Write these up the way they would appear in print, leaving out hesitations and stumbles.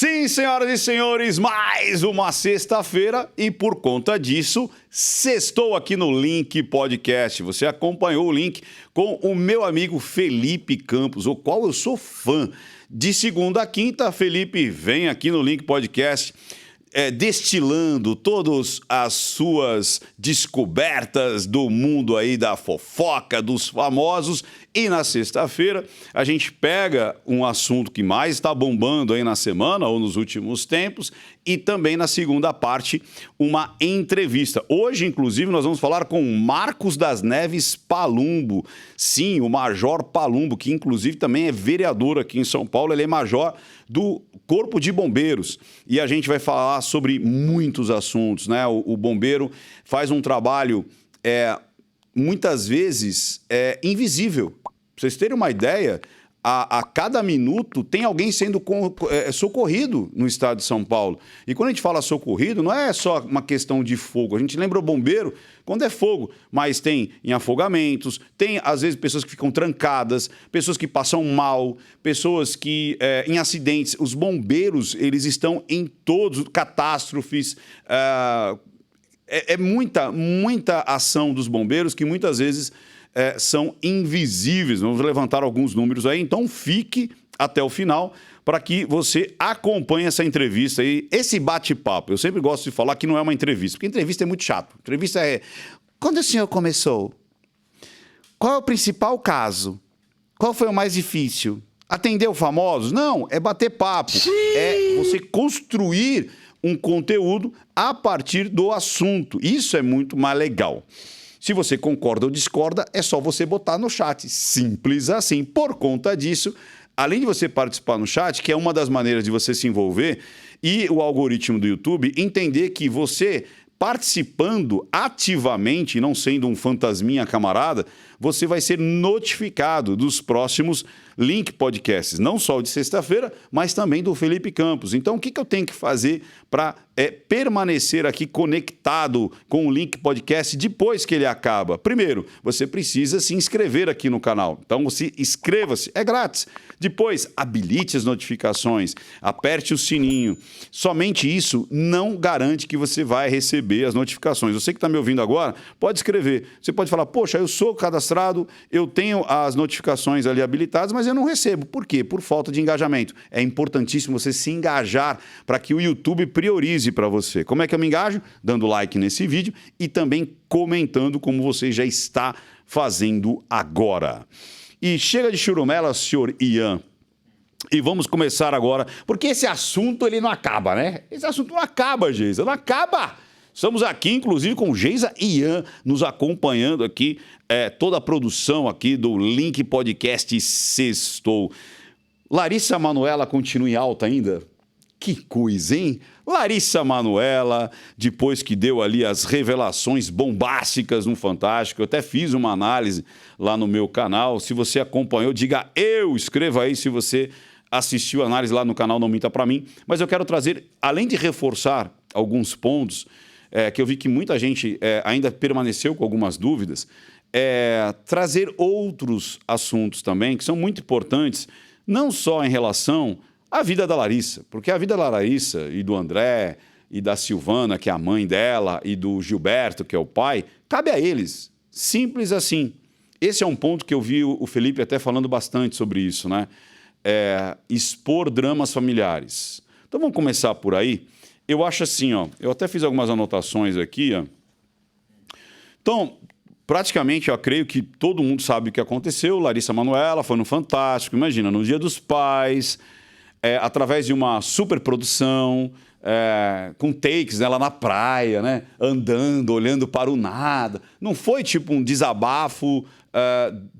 Sim, senhoras e senhores, mais uma sexta-feira e por conta disso, sextou aqui no Link Podcast. Você acompanhou o Link com o meu amigo Felipe Campos, o qual eu sou fã. De segunda a quinta, Felipe vem aqui no Link Podcast destilando todas as suas descobertas do mundo aí da fofoca, dos famosos. E na sexta-feira a gente pega um assunto que mais está bombando aí na semana ou nos últimos tempos e também na segunda parte uma entrevista. Hoje, inclusive, nós vamos falar com Marcos das Neves Palumbo. Sim, o Major Palumbo, que inclusive também é vereador aqui em São Paulo. Ele é major do Corpo de Bombeiros. E a gente vai falar sobre muitos assuntos, né? O bombeiro faz um trabalho muitas vezes invisível. Pra vocês terem uma ideia, a cada minuto tem alguém sendo socorrido no estado de São Paulo. E quando a gente fala socorrido, não é só uma questão de fogo. A gente lembra o bombeiro quando é fogo, mas tem em afogamentos, tem às vezes pessoas que ficam trancadas, pessoas que passam mal, pessoas que em acidentes. Os bombeiros, eles estão em todos, catástrofes. Muita ação dos bombeiros que muitas vezes são invisíveis. Vamos levantar alguns números aí, então fique até o final para que você acompanhe essa entrevista aí, esse bate-papo. Eu sempre gosto de falar que não é uma entrevista, porque entrevista é muito chato. Entrevista é: quando o senhor começou? Qual é o principal caso? Qual foi o mais difícil? Atendeu famosos? Não, é bater papo. É você construir um conteúdo a partir do assunto. Isso é muito mais legal. Se você concorda ou discorda, é só você botar no chat. Simples assim. Por conta disso, além de você participar no chat, que é uma das maneiras de você se envolver, e o algoritmo do YouTube entender que você participando ativamente, não sendo um fantasminha camarada, você vai ser notificado dos próximos Link Podcasts, não só o de sexta-feira, mas também do Felipe Campos. Então, o que eu tenho que fazer para permanecer aqui conectado com o Link Podcast depois que ele acaba? Primeiro, você precisa se inscrever aqui no canal. Então, você inscreva-se, é grátis. Depois, habilite as notificações, aperte o sininho. Somente isso não garante que você vai receber as notificações. Você que está me ouvindo agora, pode escrever. Você pode falar: poxa, eu sou cadastrado, eu tenho as notificações ali habilitadas, mas eu não recebo. Por quê? Por falta de engajamento. É importantíssimo você se engajar para que o YouTube priorize para você. Como é que eu me engajo? Dando like nesse vídeo e também comentando como você já está fazendo agora. E chega de churumela, senhor Ian. E vamos começar agora, porque esse assunto ele não acaba, né? Esse assunto não acaba, Geisa, não acaba. Estamos aqui, inclusive, com Geisa e Ian nos acompanhando aqui, toda a produção aqui do Link Podcast Sextou. Larissa Manoela continua em alta ainda? Que coisa, hein? Larissa Manoela, depois que deu ali as revelações bombásticas no Fantástico, eu até fiz uma análise lá no meu canal. Se você acompanhou, diga eu, escreva aí se você assistiu a análise lá no canal Não Minta Pra Mim. Mas eu quero trazer, além de reforçar alguns pontos, que eu vi que muita gente ainda permaneceu com algumas dúvidas, trazer outros assuntos também que são muito importantes, não só em relação à vida da Larissa, porque a vida da Larissa e do André e da Silvana, que é a mãe dela, e do Gilberto, que é o pai, cabe a eles. Simples assim. Esse é um ponto que eu vi o Felipe até falando bastante sobre isso, né? Expor dramas familiares. Então vamos começar por aí. Eu acho assim, ó, eu até fiz algumas anotações aqui, ó. Então, praticamente, eu creio que todo mundo sabe o que aconteceu. Larissa Manoela foi no Fantástico, imagina, no Dia dos Pais, através de uma superprodução, com takes dela na praia, né? Andando, olhando para o nada. Não foi tipo um desabafo,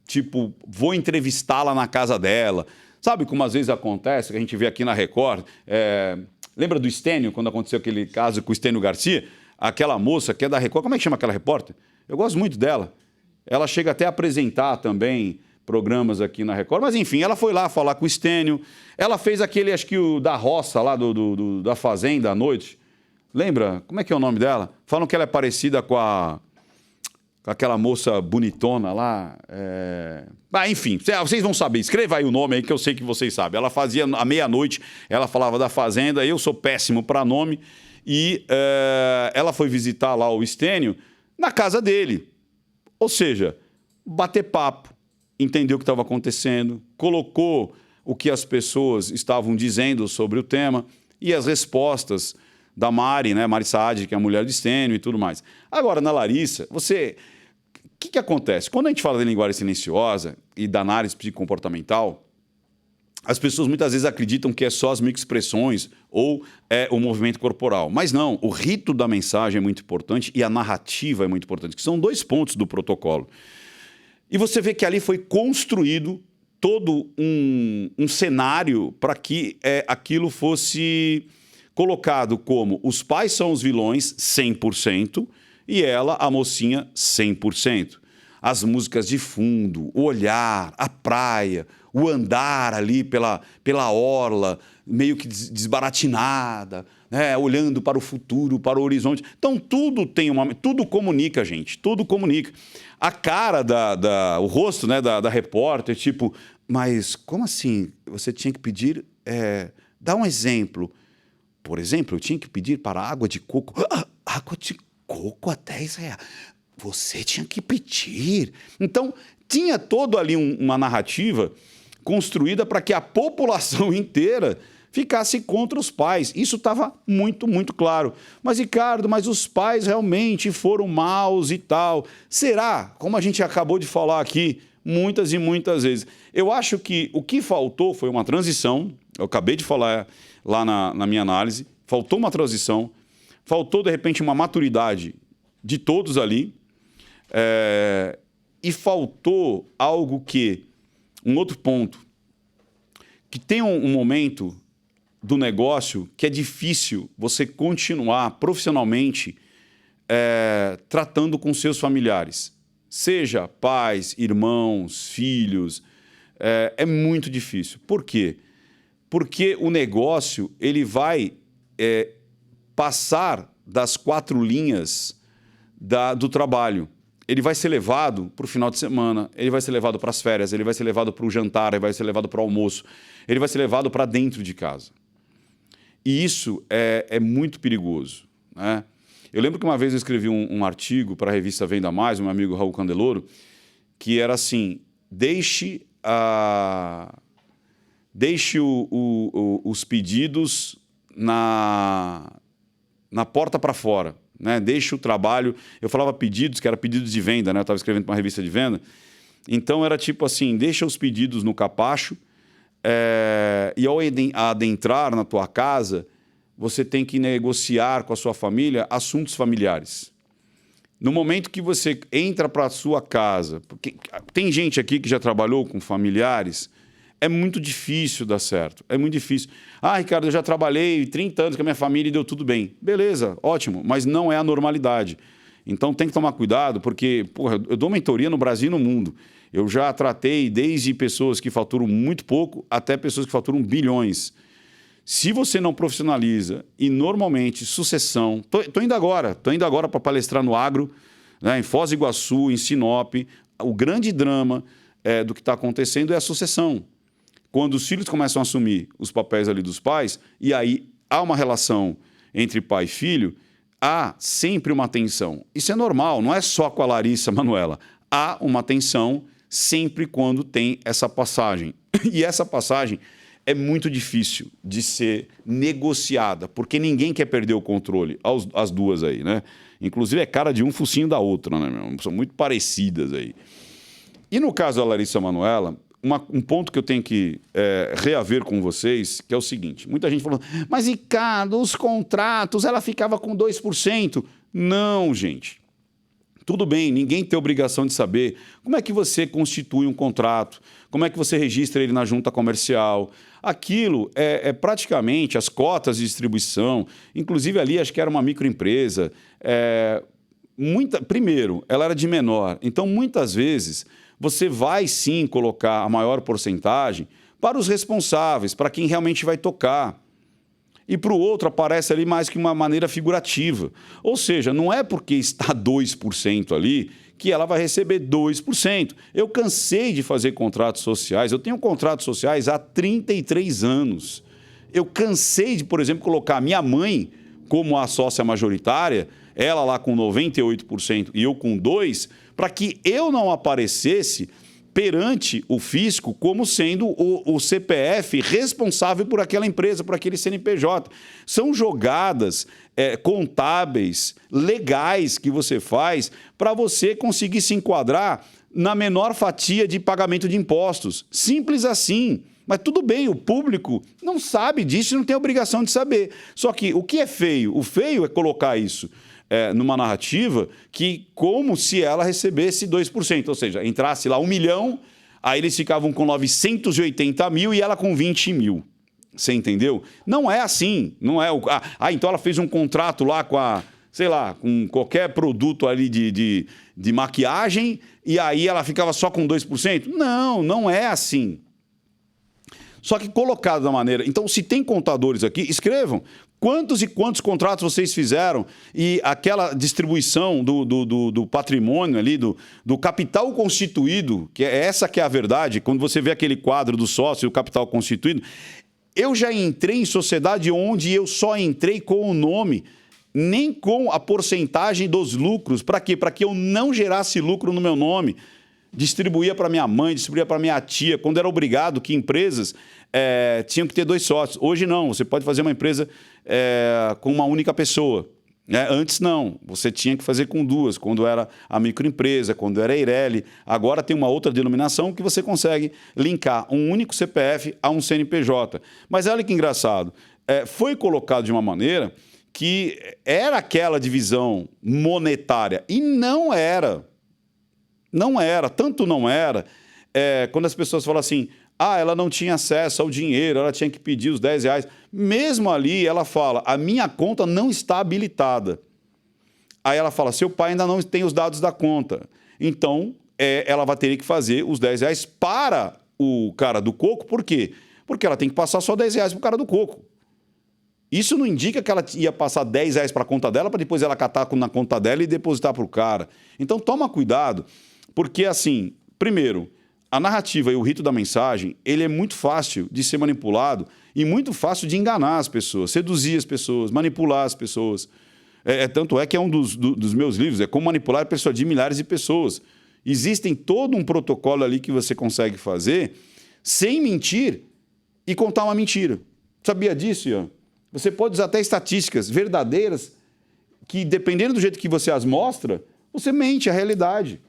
tipo, vou entrevistá-la na casa dela. Sabe como às vezes acontece, que a gente vê aqui na Record? Lembra do Stênio, quando aconteceu aquele caso com o Stênio Garcia? Aquela moça que é da Record, como é que chama aquela repórter? Eu gosto muito dela. Ela chega até a apresentar também programas aqui na Record, mas enfim, ela foi lá falar com o Stênio. Ela fez aquele, acho que o da roça lá, da Fazenda à noite. Lembra? Como é que é o nome dela? Falam que ela é parecida com a com aquela moça bonitona lá. Enfim, vocês vão saber. Escreva aí o nome aí que eu sei que vocês sabem. Ela fazia à meia-noite, ela falava da Fazenda. Eu sou péssimo para nome. E ela foi visitar lá o Estênio na casa dele. Ou seja, bater papo, entender o que estava acontecendo, colocou o que as pessoas estavam dizendo sobre o tema e as respostas da Mari, né? Mari Saad, que é a mulher do Estênio e tudo mais. Agora, na Larissa, o que acontece? Quando a gente fala de linguagem silenciosa e da análise psicomportamental, as pessoas muitas vezes acreditam que é só as microexpressões ou o movimento corporal. Mas não, o rito da mensagem é muito importante e a narrativa é muito importante, que são 2 pontos do protocolo. E você vê que ali foi construído todo um cenário para que aquilo fosse colocado como os pais são os vilões 100% e ela, a mocinha, 100%. As músicas de fundo, o olhar, a praia, o andar ali pela orla, meio que desbaratinada, né? Olhando para o futuro, para o horizonte. Então, tudo comunica, gente, tudo comunica. A cara o rosto, né, da repórter, tipo, mas como assim? Você tinha que pedir... dá um exemplo. Por exemplo, eu tinha que pedir para água de coco. Água de coco a R$10. Você tinha que pedir. Então, tinha todo ali uma narrativa construída para que a população inteira ficasse contra os pais. Isso estava muito, muito claro. Mas, Ricardo, os pais realmente foram maus e tal. Será? Como a gente acabou de falar aqui muitas e muitas vezes. Eu acho que o que faltou foi uma transição. Eu acabei de falar lá na minha análise. Faltou uma transição. Faltou, de repente, uma maturidade de todos ali. E faltou algo um outro ponto, que tem um momento do negócio que é difícil você continuar profissionalmente tratando com seus familiares. Seja pais, irmãos, filhos, é muito difícil. Por quê? Porque o negócio ele vai passar das 4 linhas do trabalho. Ele vai ser levado para o final de semana, ele vai ser levado para as férias, ele vai ser levado para o jantar, ele vai ser levado para o almoço, ele vai ser levado para dentro de casa. E isso é muito perigoso, né? Eu lembro que uma vez eu escrevi um artigo para a revista Venda Mais, meu amigo Raul Candeloro, que era assim, deixe os pedidos na porta para fora. Né? Deixa o trabalho... Eu falava pedidos, que era pedidos de venda, né? Eu estava escrevendo para uma revista de venda. Então, era tipo assim, deixa os pedidos no capacho e ao adentrar na tua casa, você tem que negociar com a sua família assuntos familiares. No momento que você entra para a sua casa... Porque tem gente aqui que já trabalhou com familiares... É muito difícil dar certo, é muito difícil. Ricardo, eu já trabalhei 30 anos com a minha família e deu tudo bem. Beleza, ótimo, mas não é a normalidade. Então tem que tomar cuidado, porque eu dou mentoria no Brasil e no mundo. Eu já tratei desde pessoas que faturam muito pouco até pessoas que faturam bilhões. Se você não profissionaliza e normalmente sucessão... Tô indo agora para palestrar no Agro, né, em Foz do Iguaçu, em Sinop. O grande drama do que está acontecendo é a sucessão. Quando os filhos começam a assumir os papéis ali dos pais, e aí há uma relação entre pai e filho, há sempre uma tensão. Isso é normal, não é só com a Larissa Manoela. Há uma tensão sempre quando tem essa passagem. E essa passagem é muito difícil de ser negociada, porque ninguém quer perder o controle, as duas aí, né? Inclusive é cara de um focinho da outra, né, meu? São muito parecidas aí. E no caso da Larissa Manoela... Um ponto que eu tenho que reaver com vocês, que é o seguinte. Muita gente falou, mas Ricardo, os contratos, ela ficava com 2%. Não, gente. Tudo bem, ninguém tem obrigação de saber como é que você constitui um contrato, como é que você registra ele na junta comercial. Aquilo é praticamente as cotas de distribuição, inclusive ali acho que era uma microempresa. Primeiro, ela era de menor, então muitas vezes... Você vai sim colocar a maior porcentagem para os responsáveis, para quem realmente vai tocar. E para o outro aparece ali mais que uma maneira figurativa. Ou seja, não é porque está 2% ali que ela vai receber 2%. Eu cansei de fazer contratos sociais, eu tenho contratos sociais há 33 anos. Eu cansei de, por exemplo, colocar a minha mãe como a sócia majoritária, ela lá com 98% e eu com 2%, para que eu não aparecesse perante o fisco como sendo o CPF responsável por aquela empresa, por aquele CNPJ. São jogadas contábeis, legais que você faz para você conseguir se enquadrar na menor fatia de pagamento de impostos. Simples assim. Mas tudo bem, o público não sabe disso e não tem obrigação de saber. Só que o que é feio? O feio é colocar isso numa narrativa que como se ela recebesse 2%, ou seja, entrasse lá 1 milhão, aí eles ficavam com 980 mil e ela com 20 mil. Você entendeu? Não é assim. Não é então ela fez um contrato lá com sei lá, com qualquer produto ali de maquiagem e aí ela ficava só com 2%? Não, não é assim. Só que colocado da maneira... Então, se tem contadores aqui, escrevam. Quantos e quantos contratos vocês fizeram e aquela distribuição do patrimônio ali, do capital constituído, que é essa que é a verdade, quando você vê aquele quadro do sócio e o capital constituído, eu já entrei em sociedade onde eu só entrei com o nome, nem com a porcentagem dos lucros. Para quê? Para que eu não gerasse lucro no meu nome. Distribuía para minha mãe, distribuía para minha tia, quando era obrigado que empresas tinham que ter 2 sócios. Hoje não, você pode fazer uma empresa com uma única pessoa. Antes não, você tinha que fazer com 2, quando era a microempresa, quando era a Eireli. Agora tem uma outra denominação que você consegue linkar um único CPF a um CNPJ. Mas olha que engraçado, foi colocado de uma maneira que era aquela divisão monetária e não era. Não era, tanto não era, quando as pessoas falam assim, ela não tinha acesso ao dinheiro, ela tinha que pedir os 10 reais. Mesmo ali, ela fala, a minha conta não está habilitada. Aí ela fala, seu pai ainda não tem os dados da conta. Então, ela vai ter que fazer os 10 reais para o cara do coco. Por quê? Porque ela tem que passar só 10 reais para o cara do coco. Isso não indica que ela ia passar 10 reais para a conta dela, para depois ela catar na conta dela e depositar para o cara. Então, toma cuidado. Porque, assim, primeiro, a narrativa e o rito da mensagem, ele é muito fácil de ser manipulado e muito fácil de enganar as pessoas, seduzir as pessoas, manipular as pessoas. Tanto é que é um dos meus livros, Como Manipular e Persuadir Milhares de Pessoas. Existem todo um protocolo ali que você consegue fazer sem mentir e contar uma mentira. Sabia disso, Ian? Você pode usar até estatísticas verdadeiras que, dependendo do jeito que você as mostra, você mente a realidade.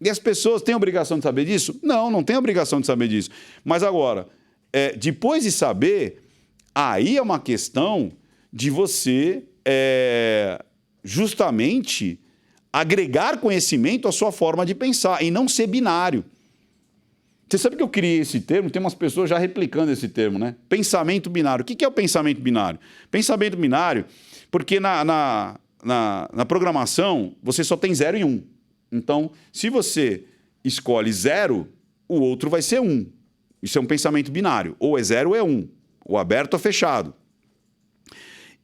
E as pessoas têm obrigação de saber disso? Não, não tem obrigação de saber disso. Mas agora, depois de saber, aí é uma questão de você justamente agregar conhecimento à sua forma de pensar e não ser binário. Você sabe que eu criei esse termo? Tem umas pessoas já replicando esse termo, né? Pensamento binário. O que é o pensamento binário? Pensamento binário, porque na programação você só tem 0 e 1. Então, se você escolhe 0, o outro vai ser 1. Isso é um pensamento binário. Ou é 0 ou é 1. Ou aberto ou fechado.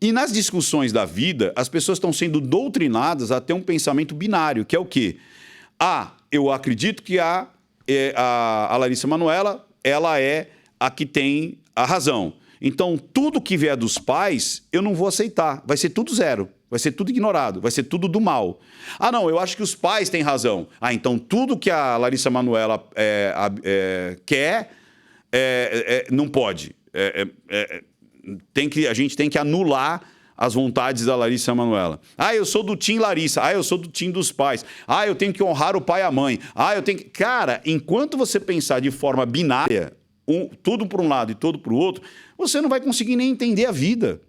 E nas discussões da vida, as pessoas estão sendo doutrinadas a ter um pensamento binário, que é o quê? Eu acredito que a Larissa Manoela, ela é a que tem a razão. Então, tudo que vier dos pais, eu não vou aceitar. Vai ser tudo 0. Vai ser tudo ignorado, vai ser tudo do mal. Não, eu acho que os pais têm razão. Então tudo que a Larissa Manoela quer, não pode. A gente tem que anular as vontades da Larissa Manoela. Eu sou do time Larissa. Eu sou do time dos pais. Eu tenho que honrar o pai e a mãe. Eu tenho que... Cara, enquanto você pensar de forma binária, tudo para um lado e todo para o outro, você não vai conseguir nem entender a vida.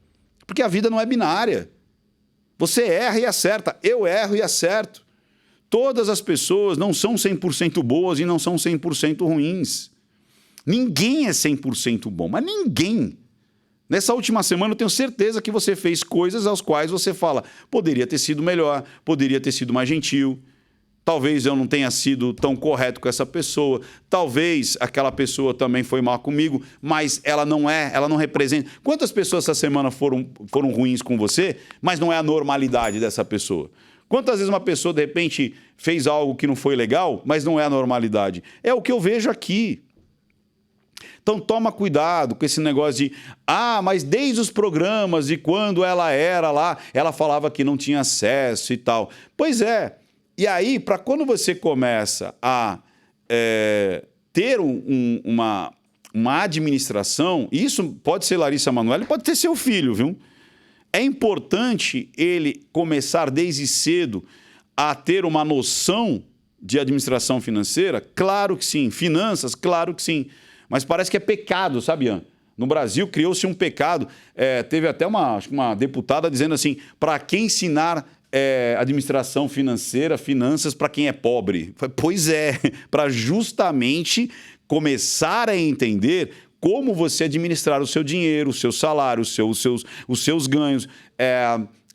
Porque a vida não é binária. Você erra e acerta. Eu erro e acerto. Todas as pessoas não são 100% boas e não são 100% ruins. Ninguém é 100% bom, mas ninguém. Nessa última semana eu tenho certeza que você fez coisas às quais você fala, poderia ter sido melhor, poderia ter sido mais gentil. Talvez eu não tenha sido tão correto com essa pessoa. Talvez aquela pessoa também foi mal comigo, mas ela não representa. Quantas pessoas essa semana foram ruins com você, mas não é a normalidade dessa pessoa? Quantas vezes uma pessoa, de repente, fez algo que não foi legal, mas não é a normalidade? É o que eu vejo aqui. Então, toma cuidado com esse negócio de... mas desde os programas, de quando ela era lá, ela falava que não tinha acesso e tal. Pois é. E aí, para quando você começa a ter uma administração, isso pode ser Larissa Manoela, pode ter seu filho, viu? É importante ele começar desde cedo a ter uma noção de administração financeira? Claro que sim. Finanças? Claro que sim. Mas parece que é pecado, sabe, Ian? No Brasil criou-se um pecado. Teve até acho que uma deputada dizendo assim, para quem ensinar administração financeira, finanças para quem é pobre? Pois é, para justamente começar a entender como você administrar o seu dinheiro, o seu salário, os seus ganhos,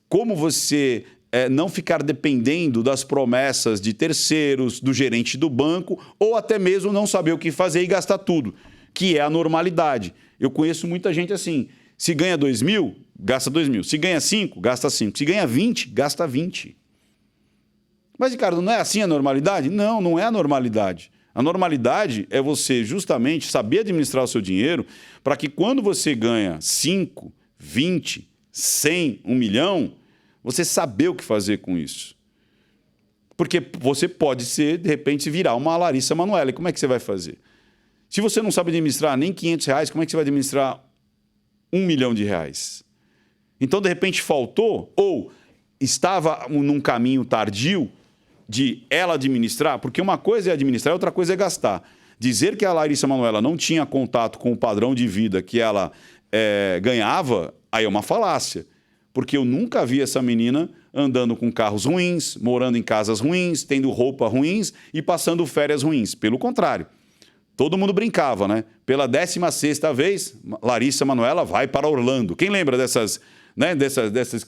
como você não ficar dependendo das promessas de terceiros, do gerente do banco, ou até mesmo não saber o que fazer e gastar tudo, que é a normalidade. Eu conheço muita gente assim, se ganha 2 mil, gasta 2 mil. Se ganha 5, gasta 5. Se ganha 20, gasta 20. Mas, Ricardo, não é assim a normalidade? Não, não é a normalidade. A normalidade é você justamente saber administrar o seu dinheiro para que quando você ganha 5, 20, 100, 1 milhão, você saber o que fazer com isso. Porque você pode ser, de repente, virar uma Larissa Manoela. E como é que você vai fazer? Se você não sabe administrar nem R$500, como é que você vai administrar R$1 milhão? Então, de repente, faltou ou estava num caminho tardio de ela administrar, porque uma coisa é administrar, outra coisa é gastar. Dizer que a Larissa Manoela não tinha contato com o padrão de vida que ela ganhava, aí é uma falácia. Porque eu nunca vi essa menina andando com carros ruins, morando em casas ruins, tendo roupa ruins e passando férias ruins. Pelo contrário, todo mundo brincava, né? Pela 16ª vez, Larissa Manoela vai para Orlando. Quem lembra dessas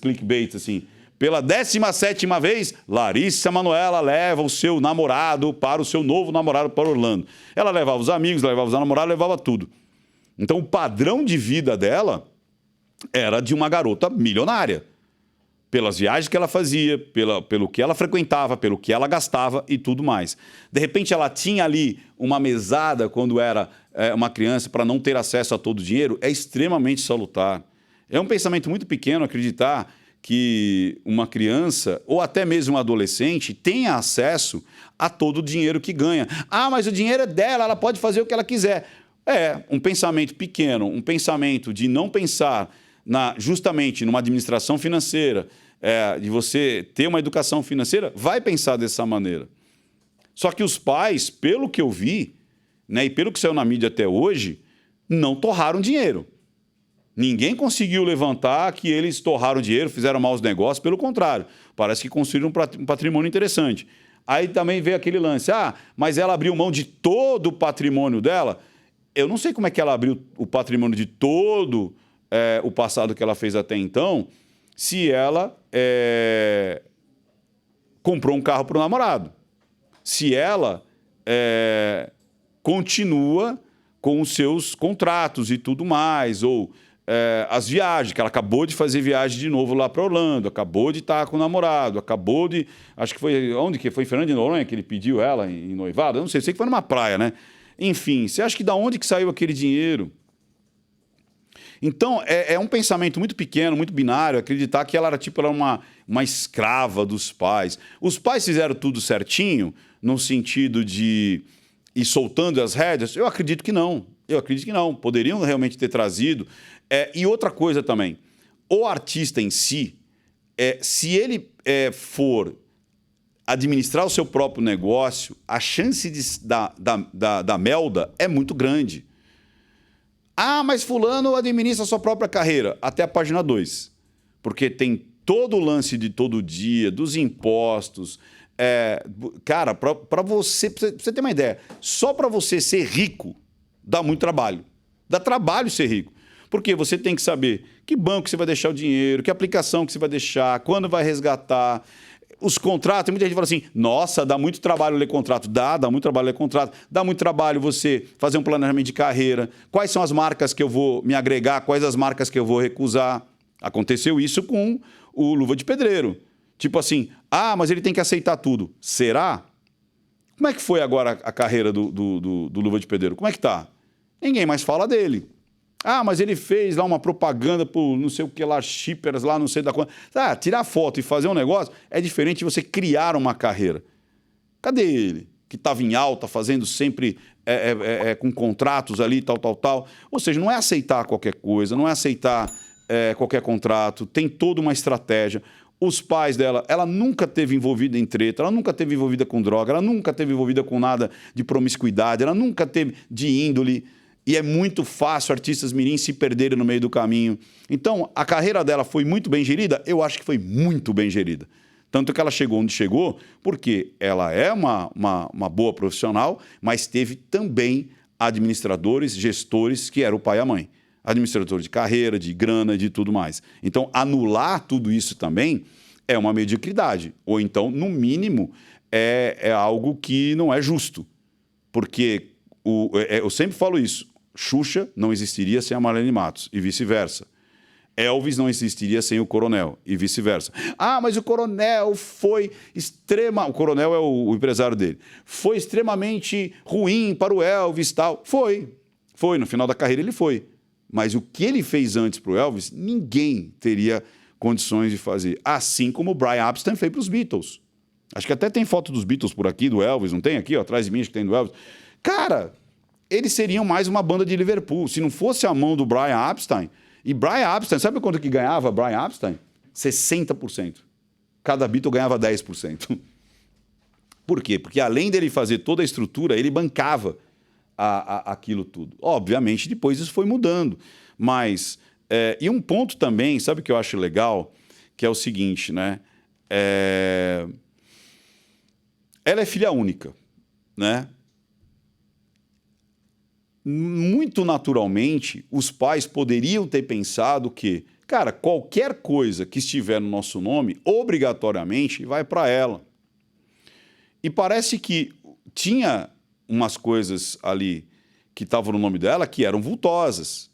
clickbaits assim? Pela 17ª vez, Larissa Manoela leva o seu namorado para o seu novo namorado para Orlando. Ela levava os amigos, levava os namorados, levava tudo. Então, o padrão de vida dela era de uma garota milionária. Pelas viagens que ela fazia, pelo que ela frequentava, pelo que ela gastava e tudo mais. De repente, ela tinha ali uma mesada quando era uma criança para não ter acesso a todo o dinheiro. É extremamente salutar. É um pensamento muito pequeno acreditar que uma criança ou até mesmo um adolescente tenha acesso a todo o dinheiro que ganha. Mas o dinheiro é dela, ela pode fazer o que ela quiser. Um pensamento pequeno, um pensamento de não pensar justamente numa administração financeira, de você ter uma educação financeira, vai pensar dessa maneira. Só que os pais, pelo que eu vi, né, e pelo que saiu na mídia até hoje, não torraram dinheiro. Ninguém conseguiu levantar que eles torraram dinheiro, fizeram maus negócios, pelo contrário, parece que construíram um patrimônio interessante. Aí também veio aquele lance, mas ela abriu mão de todo o patrimônio dela. Eu não sei como é que ela abriu o patrimônio de todo o passado que ela fez até então, se ela comprou um carro para o namorado, se ela continua com os seus contratos e tudo mais, ou as viagens, que ela acabou de fazer viagem de novo lá para Orlando, acabou de estar com o namorado, acabou de... Acho que foi... Onde que foi? Fernando de Noronha que ele pediu ela em noivado? Eu não sei que foi numa praia, né? Enfim, você acha que da onde que saiu aquele dinheiro? Então, é um pensamento muito pequeno, muito binário, acreditar que ela era uma escrava dos pais. Os pais fizeram tudo certinho, no sentido de ir soltando as rédeas? Eu acredito que não. Eu acredito que não. Poderiam realmente ter trazido. E outra coisa também, o artista em si, se ele for administrar o seu próprio negócio, a chance da melda é muito grande. Mas fulano administra a sua própria carreira. Até a página 2. Porque tem todo o lance de todo dia, dos impostos. Cara, para você ter uma ideia, só para você ser rico, dá muito trabalho. Dá trabalho ser rico. Porque você tem que saber que banco você vai deixar o dinheiro, que aplicação que você vai deixar, quando vai resgatar. Os contratos, muita gente fala assim, nossa, dá muito trabalho ler contrato. Dá muito trabalho ler contrato. Dá muito trabalho você fazer um planejamento de carreira. Quais são as marcas que eu vou me agregar? Quais as marcas que eu vou recusar? Aconteceu isso com o Luva de Pedreiro. Tipo assim, ah, mas ele tem que aceitar tudo. Será? Como é que foi agora a carreira do Luva de Pedreiro? Como é que tá? Ninguém mais fala dele. Ah, mas ele fez lá uma propaganda por não sei o que lá, shippers lá, não sei da quanto. Ah, tirar foto e fazer um negócio é diferente de você criar uma carreira. Cadê ele? Que estava em alta, fazendo sempre com contratos ali, tal. Ou seja, não é aceitar qualquer coisa, não é aceitar qualquer contrato, tem toda uma estratégia. Os pais dela, ela nunca teve envolvida em treta, ela nunca teve envolvida com droga, ela nunca teve envolvida com nada de promiscuidade, ela nunca teve de índole. E é muito fácil artistas mirins se perderem no meio do caminho. Então, a carreira dela foi muito bem gerida? Eu acho que foi muito bem gerida. Tanto que ela chegou onde chegou, porque ela é uma boa profissional, mas teve também administradores, gestores, que eram o pai e a mãe. Administrador de carreira, de grana, de tudo mais. Então, anular tudo isso também é uma mediocridade. Ou então, no mínimo, é algo que não é justo. Porque eu sempre falo isso. Xuxa não existiria sem a Marlene Matos e vice-versa. Elvis não existiria sem o Coronel e vice-versa. Ah, mas o Coronel foi o Coronel é o empresário dele. Foi extremamente ruim para o Elvis, tal. Foi. No final da carreira ele foi. Mas o que ele fez antes para o Elvis, ninguém teria condições de fazer. Assim como o Brian Epstein fez para os Beatles. Acho que até tem foto dos Beatles por aqui, do Elvis, não tem aqui, ó, atrás de mim, acho que tem do Elvis. Cara, eles seriam mais uma banda de Liverpool. Se não fosse a mão do Brian Epstein. E Brian Epstein, sabe quanto que ganhava Brian Epstein? 60%. Cada Beatle ganhava 10%. Por quê? Porque além dele fazer toda a estrutura, ele bancava aquilo tudo. Obviamente, depois isso foi mudando. Mas, e um ponto também, sabe o que eu acho legal? Que é o seguinte, né? Ela é filha única, né? Muito naturalmente, os pais poderiam ter pensado que, cara, qualquer coisa que estiver no nosso nome, obrigatoriamente vai para ela. E parece que tinha umas coisas ali que estavam no nome dela que eram vultosas.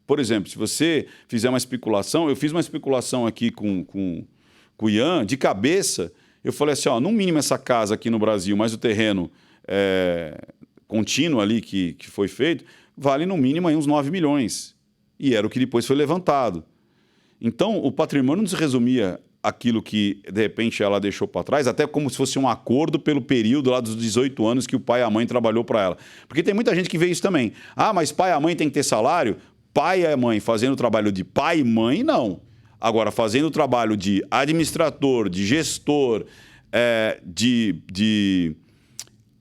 Por exemplo, se você fizer uma especulação, eu fiz uma especulação aqui com o Ian, de cabeça, eu falei assim, ó, no mínimo essa casa aqui no Brasil, mais o terreno contínuo ali que foi feito, vale no mínimo aí uns 9 milhões. E era o que depois foi levantado. Então, o patrimônio não se resumia aquilo que, de repente, ela deixou para trás, até como se fosse um acordo pelo período lá dos 18 anos que o pai e a mãe trabalhou para ela. Porque tem muita gente que vê isso também. Ah, mas pai e a mãe tem que ter salário? Pai e a mãe fazendo o trabalho de pai e mãe, não. Agora, fazendo o trabalho de administrador, de gestor,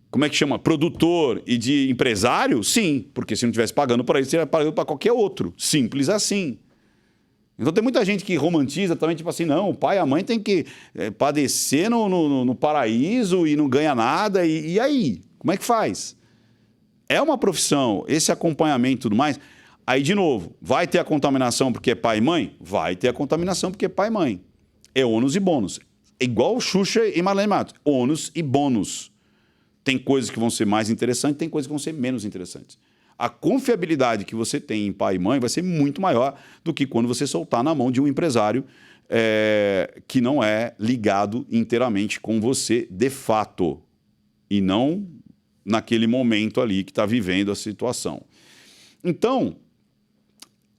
como é que chama? Produtor e de empresário? Sim, porque se não estivesse pagando para isso, seria pagando para qualquer outro. Simples assim. Então tem muita gente que romantiza também, tipo assim, não, o pai e a mãe tem que padecer no paraíso e não ganha nada. E aí? Como é que faz? É uma profissão, esse acompanhamento e tudo mais. Aí, de novo, vai ter a contaminação porque é pai e mãe? Vai ter a contaminação porque é pai e mãe. É ônus e bônus. É igual Xuxa e Marlene Matos. Ônus e bônus. Tem coisas que vão ser mais interessantes, tem coisas que vão ser menos interessantes. A confiabilidade que você tem em pai e mãe vai ser muito maior do que quando você soltar na mão de um empresário que não é ligado inteiramente com você de fato. E não naquele momento ali que está vivendo a situação. Então,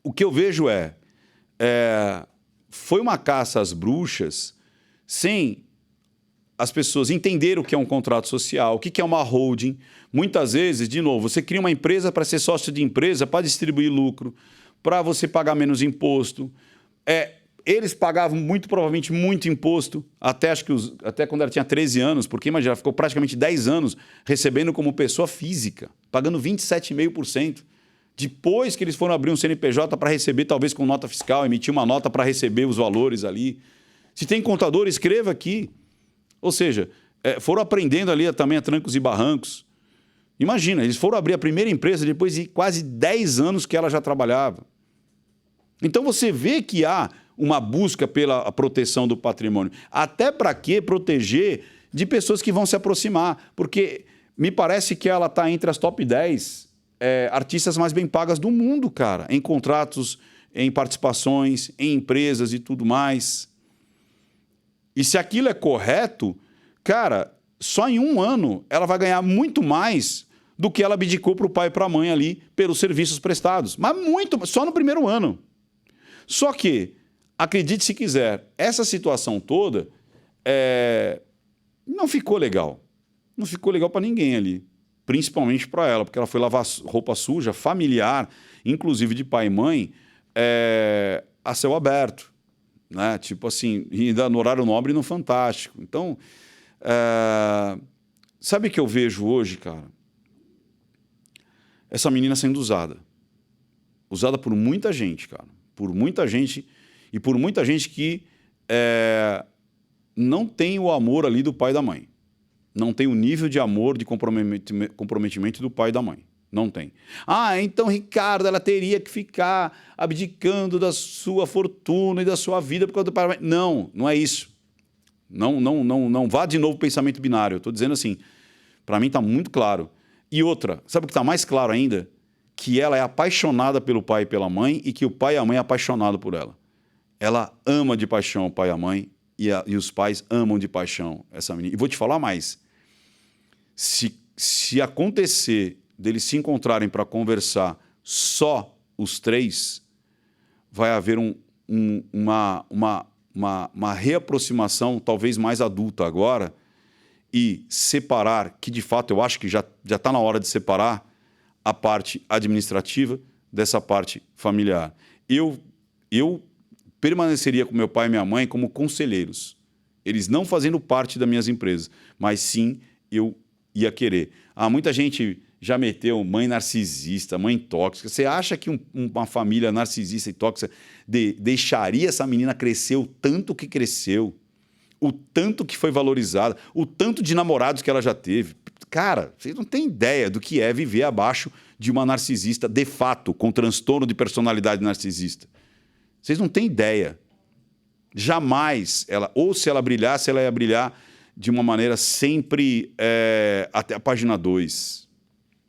o que eu vejo foi uma caça às bruxas sem as pessoas entenderem o que é um contrato social, o que é uma holding. Muitas vezes, de novo, você cria uma empresa para ser sócio de empresa, para distribuir lucro, para você pagar menos imposto. Eles pagavam muito provavelmente muito imposto, até quando ela tinha 13 anos, porque imagina, ela ficou praticamente 10 anos recebendo como pessoa física, pagando 27,5%. Depois que eles foram abrir um CNPJ para receber, talvez com nota fiscal, emitir uma nota para receber os valores ali. Se tem contador, escreva aqui. Ou seja, foram aprendendo ali também a trancos e barrancos. Imagina, eles foram abrir a primeira empresa depois de quase 10 anos que ela já trabalhava. Então você vê que há uma busca pela proteção do patrimônio. Até para quê? Proteger de pessoas que vão se aproximar. Porque me parece que ela está entre as top 10 artistas mais bem pagas do mundo, cara. Em contratos, em participações, em empresas e tudo mais. E se aquilo é correto, cara, só em 1 ano ela vai ganhar muito mais do que ela abdicou para o pai e para a mãe ali pelos serviços prestados. Mas muito, só no primeiro ano. Só que, acredite se quiser, essa situação toda não ficou legal. Não ficou legal para ninguém ali. Principalmente para ela, porque ela foi lavar roupa suja, familiar, inclusive de pai e mãe, a céu aberto. Né? Tipo assim, ainda no horário nobre e no Fantástico. Então, sabe o que eu vejo hoje, cara? Essa menina sendo usada. Usada por muita gente, cara. Por muita gente. E por muita gente que não tem o amor ali do pai e da mãe. Não tem o nível de amor, de comprometimento do pai e da mãe. Não tem. Ah, então, Ricardo, ela teria que ficar abdicando da sua fortuna e da sua vida por causa do pai e da mãe. Não, não é isso. Não vá de novo pensamento binário. Eu estou dizendo assim, para mim está muito claro. E outra, sabe o que está mais claro ainda? Que ela é apaixonada pelo pai e pela mãe e que o pai e a mãe é apaixonado por ela. Ela ama de paixão o pai e a mãe e os pais amam de paixão essa menina. E vou te falar mais. Se acontecer deles se encontrarem para conversar só os 3, vai haver uma reaproximação, talvez mais adulta agora, e separar, que de fato eu acho que já está na hora de separar a parte administrativa dessa parte familiar. Eu permaneceria com meu pai e minha mãe como conselheiros. Eles não fazendo parte das minhas empresas, mas sim eu ia querer. Muita gente já meteu mãe narcisista, mãe tóxica. Você acha que uma família narcisista e tóxica deixaria essa menina crescer o tanto que cresceu? O tanto que foi valorizada, o tanto de namorados que ela já teve. Cara, vocês não têm ideia do que é viver abaixo de uma narcisista de fato, com transtorno de personalidade narcisista. Vocês não têm ideia. Jamais ou se ela brilhasse, ela ia brilhar de uma maneira sempre até a página 2.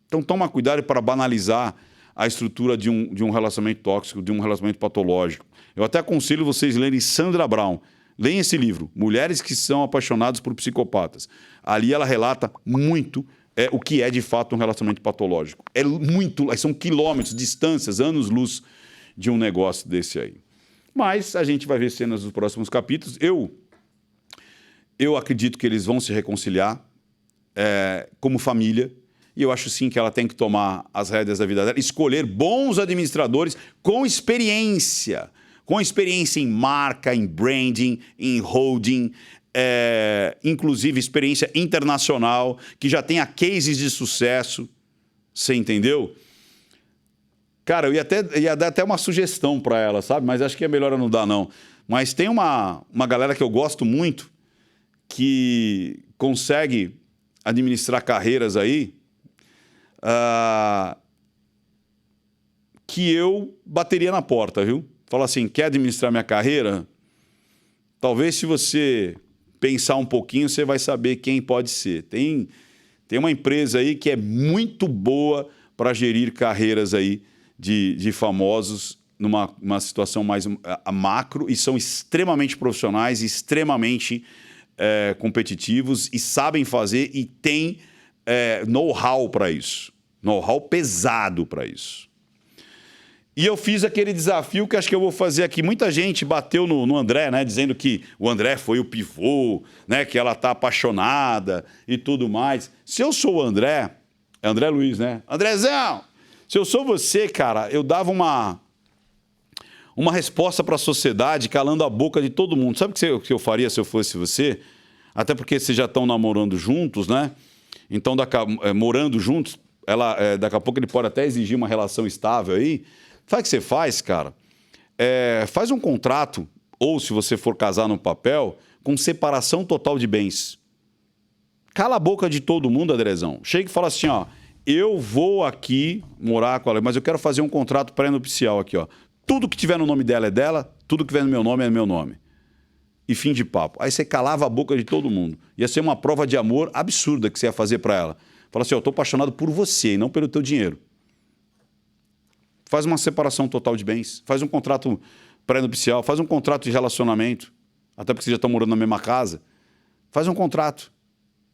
Então toma cuidado para banalizar a estrutura de um relacionamento tóxico, de um relacionamento patológico. Eu até aconselho vocês lerem Sandra Brown. Leiam esse livro, Mulheres que são apaixonadas por psicopatas. Ali ela relata muito o que é de fato um relacionamento patológico. São quilômetros, distâncias, anos-luz de um negócio desse aí. Mas a gente vai ver cenas dos próximos capítulos. Eu acredito que eles vão se reconciliar como família. E eu acho sim que ela tem que tomar as rédeas da vida dela, escolher bons administradores com experiência em marca, em branding, em holding, inclusive experiência internacional, que já tenha cases de sucesso. Você entendeu? Cara, eu ia dar até uma sugestão para ela, sabe? Mas acho que é melhor eu não dar, não. Mas tem uma galera que eu gosto muito, que consegue administrar carreiras aí, que eu bateria na porta, viu? Fala assim, quer administrar minha carreira? Talvez se você pensar um pouquinho, você vai saber quem pode ser. Tem uma empresa aí que é muito boa para gerir carreiras aí de famosos numa situação mais macro, e são extremamente profissionais, extremamente competitivos e sabem fazer e têm know-how para isso. Know-how pesado para isso. E eu fiz aquele desafio que acho que eu vou fazer aqui. Muita gente bateu no André, né? Dizendo que o André foi o pivô, né? Que ela tá apaixonada e tudo mais. Se eu sou o André Luiz, né? Andrezão, se eu sou você, cara, eu dava uma resposta para a sociedade calando a boca de todo mundo. Sabe o que eu faria se eu fosse você? Até porque vocês já estão namorando juntos, né? Então, morando juntos, daqui a pouco ele pode até exigir uma relação estável aí. Sabe o que você faz, cara? Faz um contrato, ou se você for casar no papel, com separação total de bens. Cala a boca de todo mundo, Andrezão. Chega e fala assim, ó, eu vou aqui morar com ela, mas eu quero fazer um contrato pré-nupcial aqui, ó. Tudo que tiver no nome dela é dela, tudo que tiver no meu nome é meu nome. E fim de papo. Aí você calava a boca de todo mundo. Ia ser uma prova de amor absurda que você ia fazer para ela. Fala assim, ó, eu tô apaixonado por você e não pelo teu dinheiro. Faz uma separação total de bens, faz um contrato pré-nupcial, faz um contrato de relacionamento. até porque você já está morando na mesma casa, faz um contrato.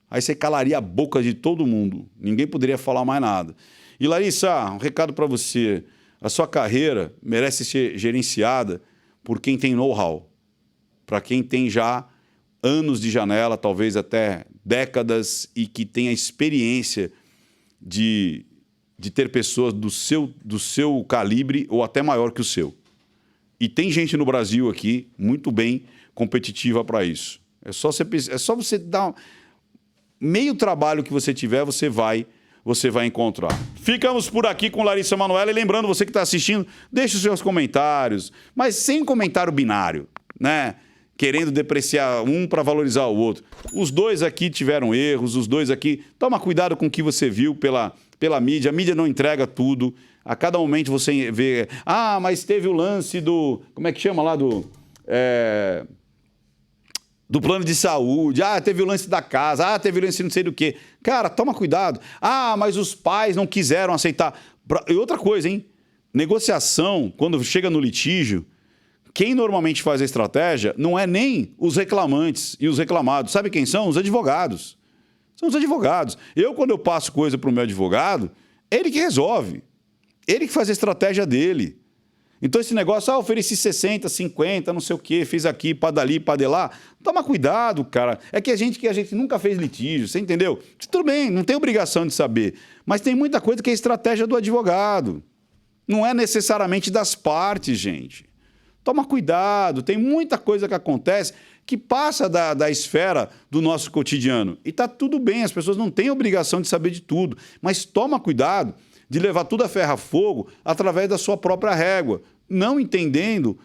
Aí você calaria a boca de todo mundo. Ninguém poderia falar mais nada. E Larissa, um recado para você. A sua carreira merece ser gerenciada por quem tem know-how. Para quem tem já anos de janela, talvez até décadas, e que tem a experiência de ter pessoas do seu calibre ou até maior que o seu. E tem gente no Brasil aqui muito bem competitiva para isso. É só você dar meio trabalho que você tiver, você vai encontrar. Ficamos por aqui com Larissa Manoela. E lembrando, você que está assistindo, deixe os seus comentários, mas sem comentário binário, né? Querendo depreciar um para valorizar o outro. Os dois aqui tiveram erros, os dois aqui... Toma cuidado com o que você viu pela mídia. A mídia não entrega tudo. A cada momento você vê... Ah, mas teve o lance do... Como é que chama lá? Do plano de saúde. Ah, teve o lance da casa. Ah, teve o lance não sei do quê. Cara, toma cuidado. Ah, mas os pais não quiseram aceitar. E outra coisa, hein? Negociação, quando chega no litígio... Quem normalmente faz a estratégia não é nem os reclamantes e os reclamados. Sabe quem são? Os advogados. São os advogados. Quando eu passo coisa para o meu advogado, ele que resolve. Ele que faz a estratégia dele. Então esse negócio, ofereci 60, 50, não sei o quê, fiz aqui, pá dali, pá de lá. Toma cuidado, cara. É que a gente nunca fez litígio, você entendeu? Tudo bem, não tem obrigação de saber. Mas tem muita coisa que é estratégia do advogado. Não é necessariamente das partes, gente. Toma cuidado, tem muita coisa que acontece que passa da esfera do nosso cotidiano. E está tudo bem, as pessoas não têm obrigação de saber de tudo. Mas toma cuidado de levar tudo a ferro a fogo através da sua própria régua, não entendendo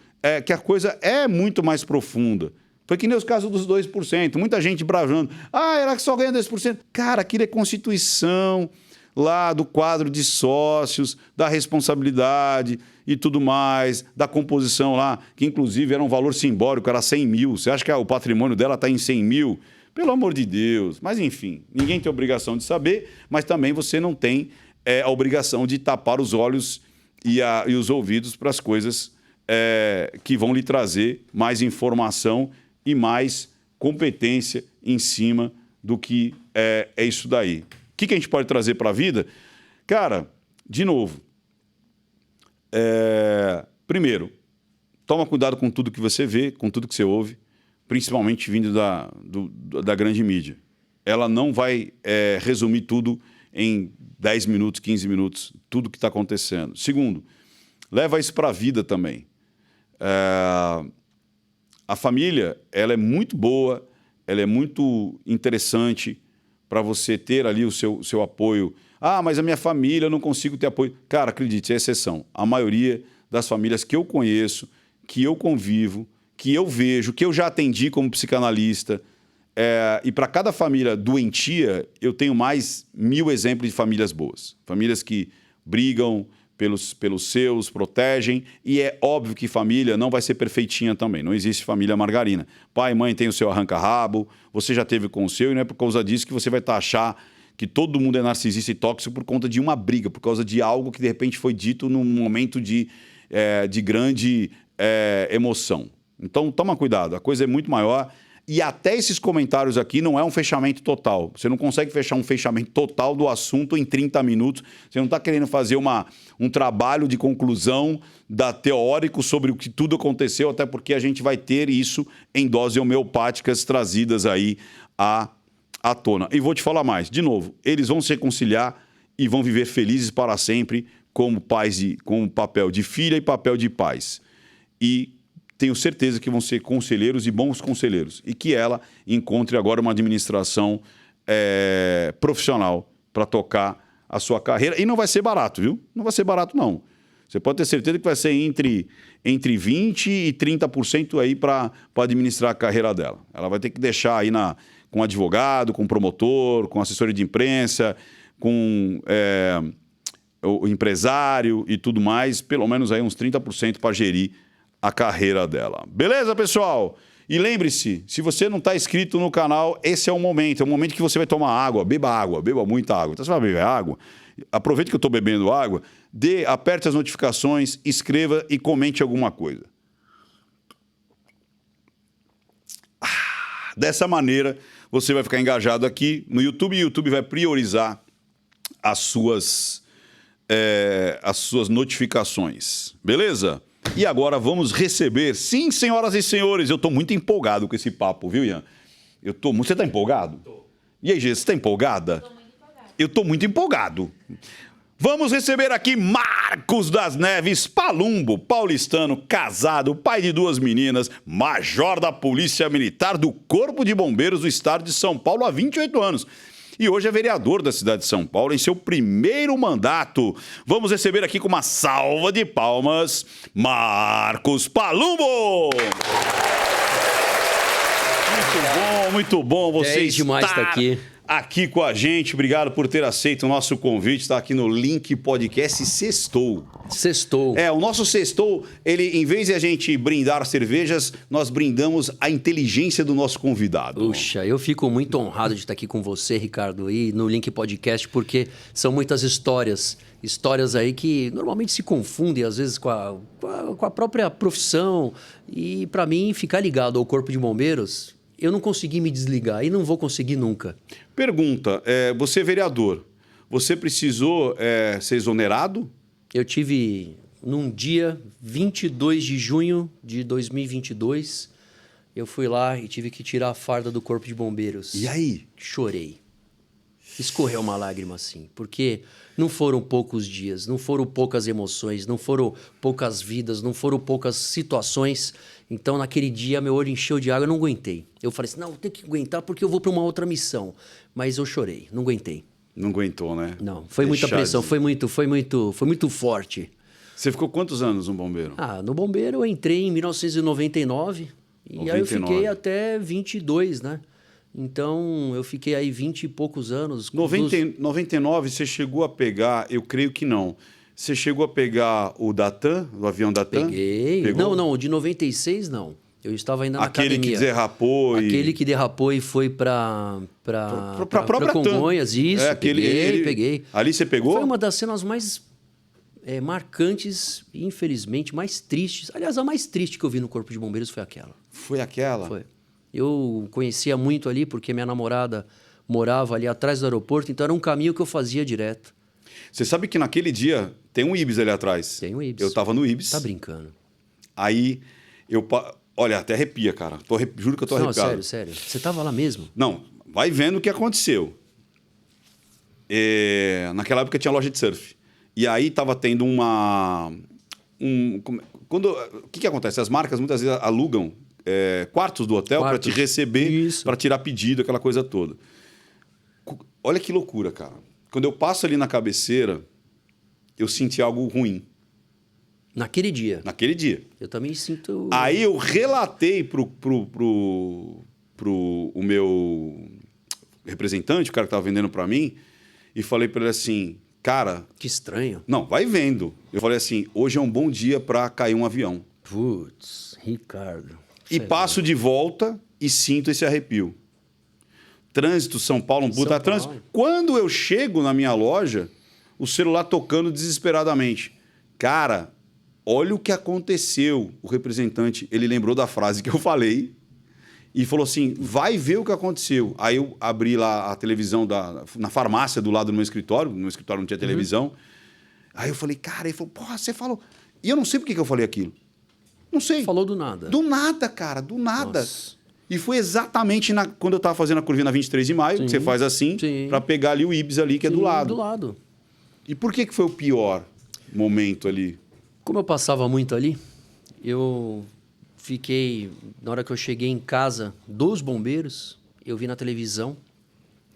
que a coisa é muito mais profunda. Foi que nem os casos dos 2%, muita gente bravando. Ah, era que só ganha 2%. Cara, aquilo é Constituição, lá do quadro de sócios, da responsabilidade e tudo mais, da composição lá, que inclusive era um valor simbólico, era 100 mil. Você acha que o patrimônio dela está em 100 mil? Pelo amor de Deus. Mas enfim, ninguém tem obrigação de saber, mas também você não tem a obrigação de tapar os olhos e os ouvidos para as coisas que vão lhe trazer mais informação e mais competência em cima do que é isso daí. O que a gente pode trazer para a vida? Cara, de novo, primeiro, toma cuidado com tudo que você vê, com tudo que você ouve, principalmente vindo da grande mídia. Ela não vai resumir tudo em 10 minutos, 15 minutos, tudo que está acontecendo. Segundo, leva isso para a vida também. A família, ela é muito boa, ela é muito interessante para você ter ali o seu apoio. Ah, mas a minha família, eu não consigo ter apoio. Cara, acredite, é exceção. A maioria das famílias que eu conheço, que eu convivo, que eu vejo, que eu já atendi como psicanalista, e para cada família doentia, eu tenho mais 1000 exemplos de famílias boas. Famílias que brigam pelos seus, protegem, e é óbvio que família não vai ser perfeitinha também, não existe família margarina. Pai e mãe tem o seu arranca-rabo, você já teve com o seu, e não é por causa disso que você vai achar que todo mundo é narcisista e tóxico por conta de uma briga, por causa de algo que de repente foi dito num momento de grande emoção. Então toma cuidado, a coisa é muito maior. E até esses comentários aqui não é um fechamento total. Você não consegue fechar um fechamento total do assunto em 30 minutos. Você não está querendo fazer um trabalho de conclusão teórico sobre o que tudo aconteceu, até porque a gente vai ter isso em doses homeopáticas trazidas aí à tona. E vou te falar mais. De novo, eles vão se reconciliar e vão viver felizes para sempre como pais, com papel de filha e papel de pais. E tenho certeza que vão ser conselheiros e bons conselheiros. E que ela encontre agora uma administração profissional para tocar a sua carreira. E não vai ser barato, viu? Não vai ser barato, não. Você pode ter certeza que vai ser entre 20% e 30% aí para administrar a carreira dela. Ela vai ter que deixar aí com advogado, com promotor, com assessoria de imprensa, com o empresário e tudo mais, pelo menos aí uns 30% para gerir a carreira dela. Beleza, pessoal? E lembre-se, se você não está inscrito no canal, esse é o momento que você vai tomar água, beba muita água. Então você vai beber água, aproveite que eu estou bebendo água, aperte as notificações, escreva e comente alguma coisa. Dessa maneira, você vai ficar engajado aqui no YouTube e o YouTube vai priorizar as suas notificações. Beleza? E agora vamos receber... Sim, senhoras e senhores, eu tô muito empolgado com esse papo, viu, Ian? Você tá empolgado? Tô. E aí, Gê, você tá empolgada? Tô muito empolgado. Eu tô muito empolgado. Vamos receber aqui Marcos das Neves Palumbo, paulistano, casado, pai de 2 meninas, major da Polícia Militar do Corpo de Bombeiros do Estado de São Paulo há 28 anos. E hoje é vereador da cidade de São Paulo em seu primeiro mandato. Vamos receber aqui com uma salva de palmas, Marcos Palumbo! Muito bom você estar aqui com a gente. Obrigado por ter aceito o nosso convite. Está aqui no Link Podcast Sextou. Sextou. O nosso Sextou, ele, em vez de a gente brindar cervejas, nós brindamos a inteligência do nosso convidado. Puxa, eu fico muito honrado de estar aqui com você, Ricardo, aí no Link Podcast, porque são muitas histórias aí que normalmente se confundem, às vezes, com a própria profissão. E, para mim, ficar ligado ao Corpo de Bombeiros... Eu não consegui me desligar e não vou conseguir nunca. Pergunta, você é vereador, você precisou ser exonerado? Eu tive, num dia 22 de junho de 2022, eu fui lá e tive que tirar a farda do Corpo de Bombeiros. E aí? Chorei. Escorreu uma lágrima, assim, porque não foram poucos dias, não foram poucas emoções, não foram poucas vidas, não foram poucas situações. Então, naquele dia, meu olho encheu de água, eu não aguentei. Eu falei assim, não, eu tenho que aguentar porque eu vou para uma outra missão. Mas eu chorei, não aguentei. Não aguentou, né? Não, foi muita pressão, foi muito forte. Você ficou quantos anos no bombeiro? No bombeiro eu entrei em 1999 e aí eu fiquei até 22, né? Então, eu fiquei aí 20 e poucos anos. 99, você chegou a pegar, eu creio que não. Você chegou a pegar o Datan, o avião Datan? Peguei. Pegou? Não, o de 96 não. Eu estava ainda na academia. Aquele que derrapou Aquele que derrapou e foi para Congonhas, isso. Peguei. Ali você pegou? Foi uma das cenas mais marcantes e, infelizmente, mais tristes. Aliás, a mais triste que eu vi no Corpo de Bombeiros foi aquela. Foi aquela? Foi. Eu conhecia muito ali porque minha namorada morava ali atrás do aeroporto, então era um caminho que eu fazia direto. Você sabe que naquele dia tem um Ibis ali atrás? Tem um Ibis. Eu tava no Ibis. Tá brincando. Aí eu... Olha, até arrepia, cara. Juro que eu tô arrepiado. Não, sério. Você tava lá mesmo? Não, vai vendo o que aconteceu. Naquela época tinha loja de surf. E aí tava tendo o que acontece? As marcas muitas vezes alugam quartos do hotel para te receber, para tirar pedido, aquela coisa toda. Olha que loucura, cara. Quando eu passo ali na cabeceira, eu senti algo ruim. Naquele dia? Naquele dia. Eu também sinto... Aí eu relatei pro o meu representante, o cara que estava vendendo para mim, e falei para ele assim, cara... Que estranho. Não, vai vendo. Eu falei assim, hoje é um bom dia para cair um avião. Putz, Ricardo. E passo de volta e sinto esse arrepio. Trânsito, São Paulo, um puta trânsito. Quando eu chego na minha loja, o celular tocando desesperadamente. Cara, olha o que aconteceu. O representante, ele lembrou da frase que eu falei e falou assim, vai ver o que aconteceu. Aí eu abri lá a televisão na farmácia do lado do meu escritório. No meu escritório não tinha televisão. Aí eu falei, cara, ele falou, porra, você falou... E eu não sei por que eu falei aquilo. Não sei. Falou do nada. Do nada, cara, do nada. Nossa. E foi exatamente quando eu estava fazendo a curvinha na 23 de maio, que você faz assim, para pegar ali o Ibis ali, que é do lado. Do lado. E por que foi o pior momento ali? Como eu passava muito ali, eu fiquei... Na hora que eu cheguei em casa dos bombeiros, eu vi na televisão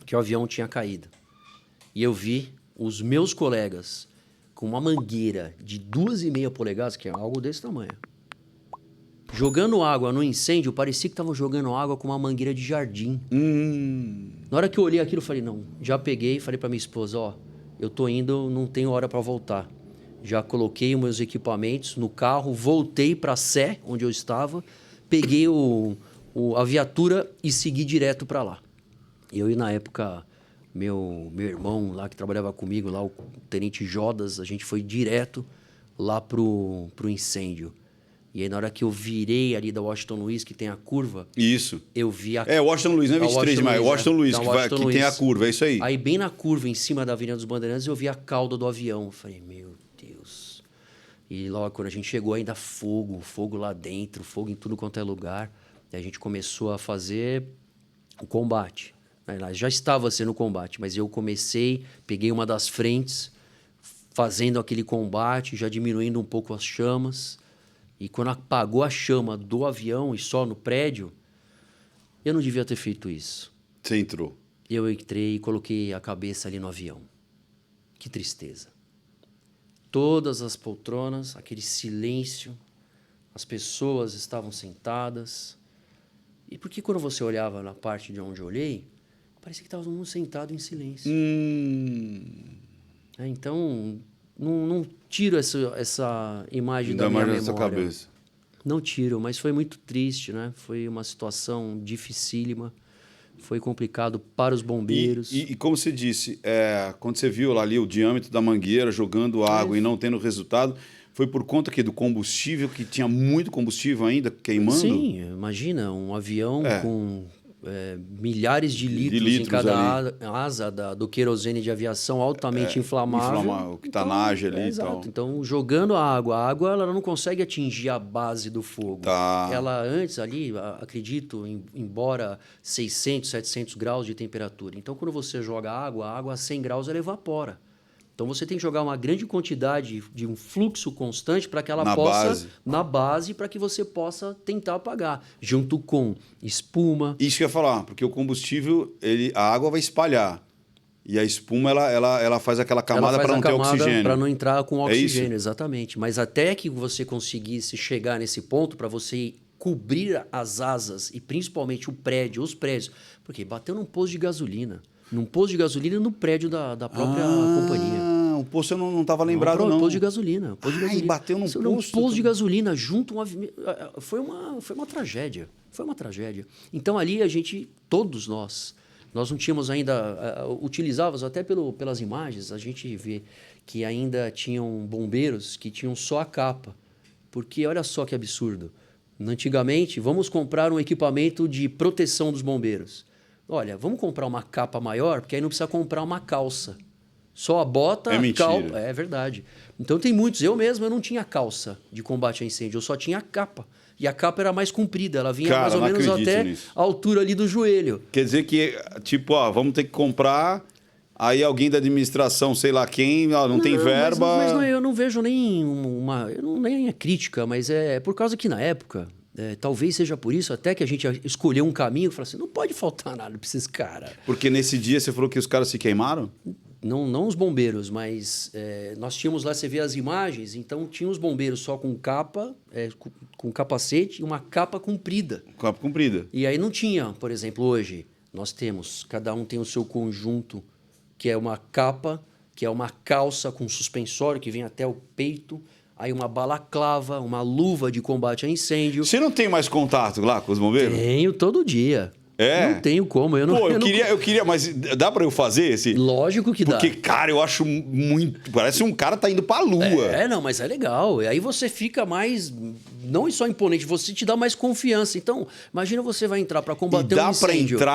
que o avião tinha caído. E eu vi os meus colegas com uma mangueira de 2,5 polegadas, que é algo desse tamanho, jogando água no incêndio, parecia que estavam jogando água com uma mangueira de jardim. Na hora que eu olhei aquilo, eu falei, não, já peguei e falei para minha esposa, ó, eu tô indo, não tenho hora para voltar. Já coloquei os meus equipamentos no carro, voltei para Sé, onde eu estava, peguei a viatura e segui direto para lá. Eu e, na época, meu irmão lá que trabalhava comigo, lá o Tenente Jodas, a gente foi direto lá pro incêndio. E aí, na hora que eu virei ali da Washington Luiz, que tem a curva, Isso. eu vi a... É, Washington Luiz, não é 23 de maio. Washington Luiz, Então, que, Washington que Luiz. tem a curva, é isso aí. Aí, bem na curva, em cima da Avenida dos Bandeirantes, eu vi a cauda do avião. Eu falei, meu Deus. E logo, quando a gente chegou, ainda fogo lá dentro, fogo em tudo quanto é lugar. E a gente começou a fazer o combate. Já estava sendo combate, mas eu comecei, peguei uma das frentes, fazendo aquele combate, já diminuindo um pouco as chamas. E quando apagou a chama do avião e só no prédio, eu não devia ter feito isso. Você entrou. Eu entrei e coloquei a cabeça ali no avião. Que tristeza. Todas as poltronas, aquele silêncio, as pessoas estavam sentadas. E porque quando você olhava na parte de onde eu olhei, parecia que estava todo mundo sentado em silêncio. Então, não tiro essa imagem da minha memória. Cabeça. Não tiro, mas foi muito triste, né? Foi uma situação dificílima, foi complicado para os bombeiros. E como você disse, quando você viu lá ali o diâmetro da mangueira jogando água e não tendo resultado, foi por conta do combustível, que tinha muito combustível ainda queimando? Sim, imagina, um avião com milhares de litros em cada asa do querosene de aviação altamente inflamável. O octanagem ali e tal. Então, jogando a água ela não consegue atingir a base do fogo. Tá. Ela antes ali, acredito, embora 600, 700 graus de temperatura. Então, quando você joga a água a 100 graus ela evapora. Então, você tem que jogar uma grande quantidade de um fluxo constante para que ela na base, para que você possa tentar apagar, junto com espuma. Isso que eu ia falar, porque o combustível, a água vai espalhar. E a espuma, ela faz aquela camada para não ter oxigênio. Para não entrar com oxigênio, exatamente. Mas até que você conseguisse chegar nesse ponto, para você cobrir as asas e principalmente os prédios, porque bateu num posto de gasolina. Num posto de gasolina no prédio da própria companhia. O posto eu não estava lembrado, não. Posto de gasolina. Bateu num posto. Um posto de gasolina junto a um... Foi uma tragédia. Foi uma tragédia. Então, ali, todos nós não tínhamos ainda... utilizávamos até pelas imagens, a gente vê que ainda tinham bombeiros que tinham só a capa. Porque, olha só que absurdo. Antigamente, vamos comprar um equipamento de proteção dos bombeiros. Olha, vamos comprar uma capa maior, porque aí não precisa comprar uma calça. Só a bota, mentira. É verdade. Então tem muitos. Eu não tinha calça de combate a incêndio, eu só tinha a capa. E a capa era mais comprida, ela vinha mais ou menos até a altura ali do joelho. Quer dizer que, vamos ter que comprar, aí alguém da administração, sei lá quem, não tem verba... Mas eu não vejo nem a crítica, mas é por causa que na época... talvez seja por isso até que a gente escolheu um caminho e falou assim, não pode faltar nada para esses caras. Porque nesse dia você falou que os caras se queimaram? Não os bombeiros, mas nós tínhamos lá, você vê as imagens, então tinha os bombeiros só com capa, com capacete e uma capa comprida. Capa comprida. E aí não tinha, por exemplo, hoje, cada um tem o seu conjunto, que é uma capa, que é uma calça com suspensório que vem até o peito, aí uma balaclava, uma luva de combate a incêndio. Você não tem mais contato lá com os bombeiros? Tenho todo dia. Não tenho como. Eu queria, mas dá pra eu fazer esse? Lógico que dá. Porque, cara, eu acho muito... Parece um cara tá indo pra lua. Mas é legal. E aí você fica mais... Não só imponente, você te dá mais confiança. Então, imagina você vai entrar pra combater um incêndio. Dá pra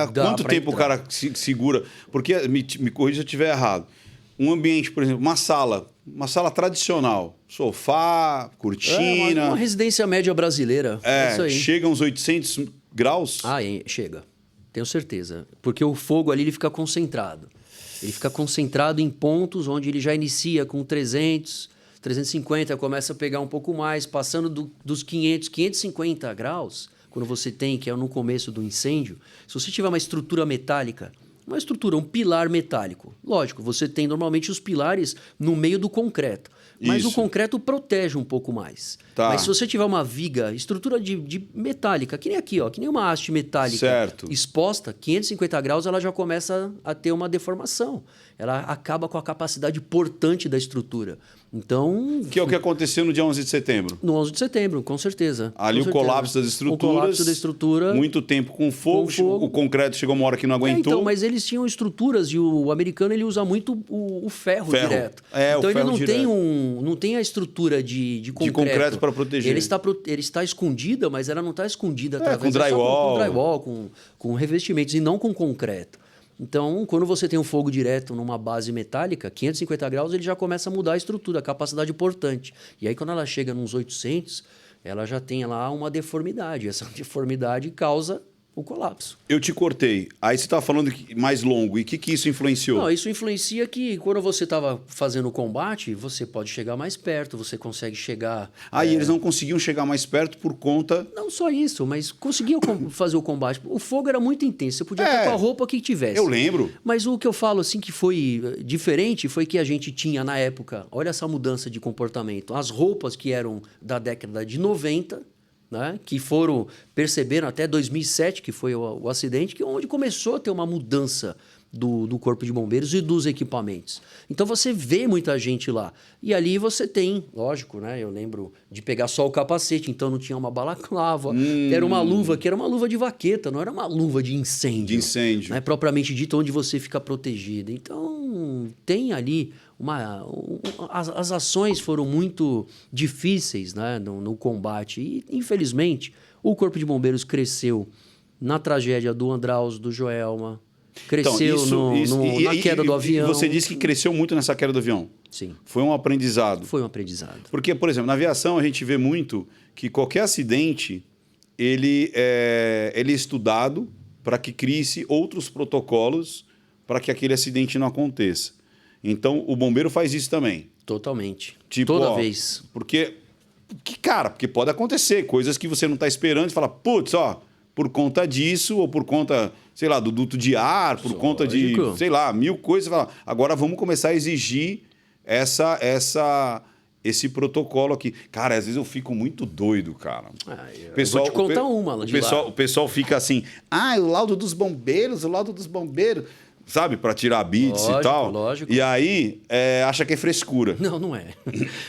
entrar... Quanto tempo o cara segura? Porque, me corrija se eu estiver errado. Um ambiente, por exemplo, uma sala tradicional, sofá, cortina... uma residência média brasileira. Isso aí. Chega uns 800 graus? Chega. Tenho certeza. Porque o fogo ali ele fica concentrado. Ele fica concentrado em pontos onde ele já inicia com 300, 350, começa a pegar um pouco mais, passando dos 500, 550 graus, quando você tem, que é no começo do incêndio, se você tiver uma estrutura metálica, um pilar metálico. Lógico, você tem normalmente os pilares no meio do concreto. Mas o concreto protege um pouco mais. Tá. Mas se você tiver uma viga, estrutura de metálica, que nem aqui, que nem uma haste metálica exposta, 550 graus, ela já começa a ter uma deformação. Ela acaba com a capacidade portante da estrutura. Então... Que é o que aconteceu no dia 11 de setembro. No 11 de setembro, com certeza. Ali com o certeza. colapso das estruturas. O colapso da estrutura. Muito tempo com fogo. O concreto chegou uma hora que não aguentou. Então, mas eles tinham estruturas e o americano ele usa muito o ferro direto. o Então ele ferro não direto. tem não tem a estrutura de concreto. De concreto para proteger. Ele está escondida, mas ela não está escondida através com drywall. com drywall, com revestimentos e não com concreto. Então, quando você tem um fogo direto numa base metálica, 550 graus, ele já começa a mudar a estrutura, a capacidade portante. E aí, quando ela chega nos 800, ela já tem lá uma deformidade. Essa deformidade causa o colapso. Eu te cortei. Aí você estava falando mais longo. E o que isso influenciou? Não, isso influencia que quando você estava fazendo o combate, você pode chegar mais perto, você consegue chegar... Aí eles não conseguiam chegar mais perto por conta... Não só isso, mas conseguiam fazer o combate. O fogo era muito intenso, você podia estar com a roupa que tivesse. Eu lembro. Mas o que eu falo assim que foi diferente foi que a gente tinha na época, olha essa mudança de comportamento, as roupas que eram da década de 90... Né? Que perceberam até 2007, que foi o acidente, que é onde começou a ter uma mudança do Corpo de Bombeiros e dos equipamentos. Então você vê muita gente lá. E ali você tem, lógico, né? Eu lembro de pegar só o capacete, então não tinha uma balaclava. Era uma luva que era uma luva de vaqueta, não era uma luva de incêndio. De incêndio. Né? Propriamente dito, onde você fica protegido. Então tem ali... As ações foram muito difíceis, né, no combate e, infelizmente, o Corpo de Bombeiros cresceu na tragédia do Andraus, do Joelma, cresceu na queda do avião. Você disse que cresceu muito nessa queda do avião. Sim. Foi um aprendizado. Foi um aprendizado. Porque, por exemplo, na aviação a gente vê muito que qualquer acidente ele é estudado para que crie-se outros protocolos para que aquele acidente não aconteça. Então, o bombeiro faz isso também. Totalmente. Tipo, toda vez. Porque pode acontecer coisas que você não está esperando e fala, putz, por conta disso, ou por conta, sei lá, do duto de ar, por conta de, sei lá, 1000 coisas. Você fala, agora vamos começar a exigir esse protocolo aqui. Cara, às vezes eu fico muito doido, cara. Vou te contar uma de lá. O pessoal fica assim, o laudo dos bombeiros, sabe, para tirar bits e tal. Lógico. E aí, acha que é frescura. Não é.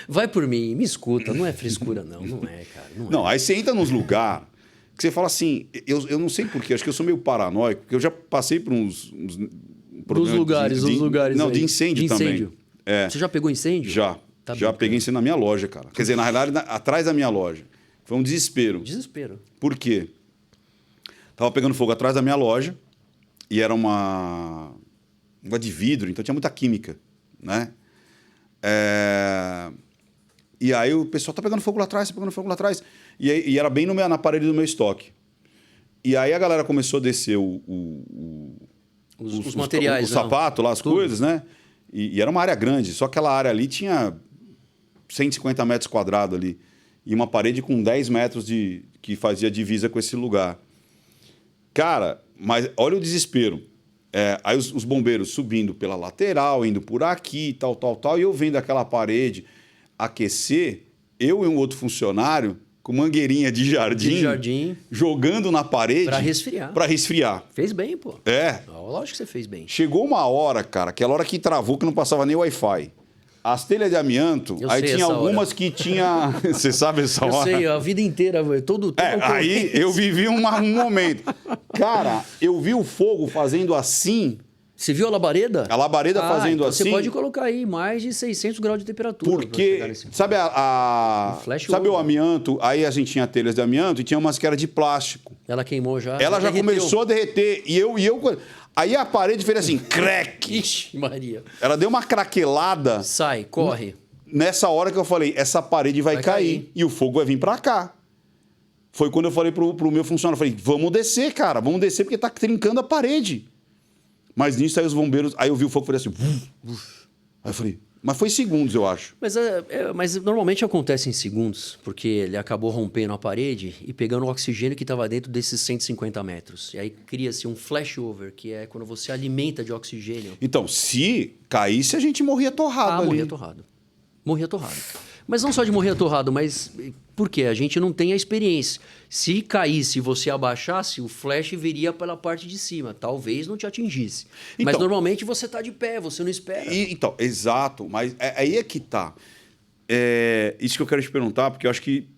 Vai por mim, me escuta. Não é frescura, não. Não é, cara. Não, aí você entra nos lugares que você fala assim, eu não sei porquê, acho que eu sou meio paranoico, porque eu já passei por uns Dos lugares. Não, aí. de incêndio também. Você já pegou incêndio? Já. Tá já peguei incêndio na minha loja, cara. Quer dizer, na realidade, atrás da minha loja. Foi um desespero. Por quê? Tava pegando fogo atrás da minha loja. E era uma de vidro, então tinha muita química, né? E aí o pessoal tá pegando fogo lá atrás, E era bem na parede do meu estoque. E aí a galera começou a descer os materiais, o sapato lá, as coisas, né? E era uma área grande, só que aquela área ali tinha 150 metros quadrados ali. E uma parede com 10 metros que fazia divisa com esse lugar. Cara, mas olha o desespero. Aí os bombeiros subindo pela lateral, indo por aqui, tal. E eu vendo aquela parede aquecer, eu e um outro funcionário com mangueirinha de jardim. Jogando na parede. Para resfriar. Fez bem, pô. Lógico que você fez bem. Chegou uma hora, cara, aquela hora que travou, que não passava nem Wi-Fi. As telhas de amianto, aí tinha algumas que tinha... Você sabe essa hora? Eu sei, a vida inteira, todo aí eu vivi um momento. Cara, eu vi o fogo fazendo assim... Você viu a labareda? A labareda fazendo então assim... Você pode colocar aí mais de 600 graus de temperatura. Porque, sabe sabe o amianto? Aí a gente tinha telhas de amianto e tinha umas que era de plástico. Ela queimou já? Ela já começou a derreter. E eu... Aí a parede fez assim, crack. Ixi, Maria. Ela deu uma craquelada. Sai, corre. Nessa hora que eu falei, essa parede vai cair e o fogo vai vir pra cá. Foi quando eu falei pro meu funcionário, eu falei, vamos descer, cara, vamos descer porque tá trincando a parede. Mas nisso aí os bombeiros, aí eu vi o fogo e falei assim, aí eu falei, mas foi segundos, eu acho. Mas normalmente acontece em segundos, porque ele acabou rompendo a parede e pegando o oxigênio que estava dentro desses 150 metros. E aí cria-se um flashover, que é quando você alimenta de oxigênio. Então, se caísse, a gente morria torrado ali. Morria torrado. Mas não só de morrer atorrado, mas por quê? A gente não tem a experiência. Se caísse e você abaixasse, o flash viria pela parte de cima. Talvez não te atingisse. Mas normalmente você está de pé, você não espera. Então, exato. Mas aí é que tá. isso que eu quero te perguntar, porque eu acho que,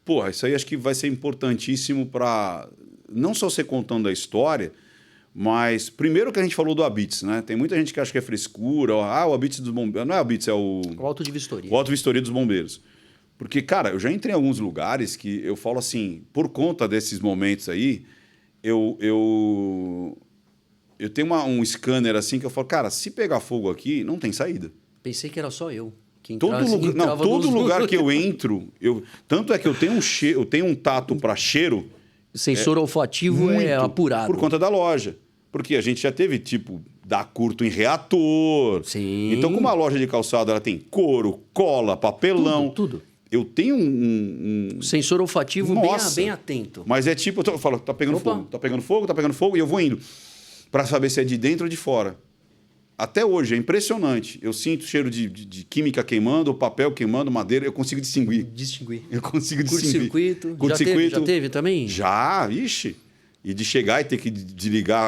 porra, isso aí acho que vai ser importantíssimo para não só você contando a história, mas primeiro que a gente falou do Habits, né? Tem muita gente que acha que é frescura, o Habits dos bombeiros. Não é o Habits, é o auto de vistoria. O auto de vistoria dos bombeiros. Porque, cara, eu já entrei em alguns lugares que eu falo assim, por conta desses momentos aí, eu tenho um scanner assim que eu falo, cara, se pegar fogo aqui, não tem saída. Pensei que era só eu. Que Todo lugar que eu entro, tanto é que eu tenho um tato para cheiro. Sensor olfativo é apurado. Por conta da loja. Porque a gente já teve, tipo, dar curto em reator. Sim. Então, como a loja de calçado ela tem couro, cola, papelão. Tudo. Eu tenho um sensor olfativo bem atento. Mas é tipo, eu falo, tá pegando fogo, tá pegando fogo, tá pegando fogo, e eu vou indo para saber se é de dentro ou de fora. Até hoje, é impressionante. Eu sinto cheiro de química queimando, papel queimando, madeira, eu consigo distinguir. Eu consigo distinguir. Curto-circuito. Já teve também? Já, ixi. E de chegar e ter que desligar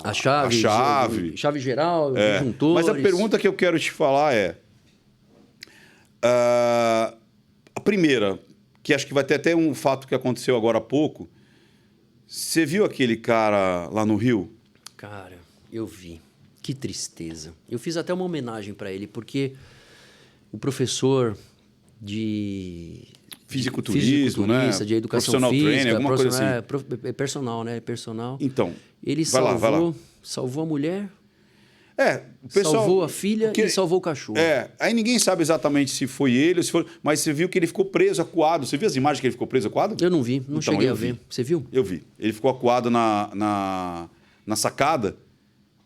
a chave. Chave geral, disjuntores. Mas a pergunta que eu quero te falar é... a primeira, que acho que vai ter até um fato que aconteceu agora há pouco. Você viu aquele cara lá no Rio? Cara, eu vi. Que tristeza. Eu fiz até uma homenagem para ele, porque o professor de fisiculturismo, né? De educação Personal física, trainer, alguma coisa assim. É personal, né? Personal. Então, ele vai lá. salvou a mulher, o pessoal, salvou a filha e salvou o cachorro. Aí ninguém sabe exatamente se foi ele ou se foi... Mas você viu que ele ficou preso, acuado. Você viu as imagens que ele ficou preso, acuado? Eu não vi, não cheguei a ver. Você viu? Eu vi. Ele ficou acuado na sacada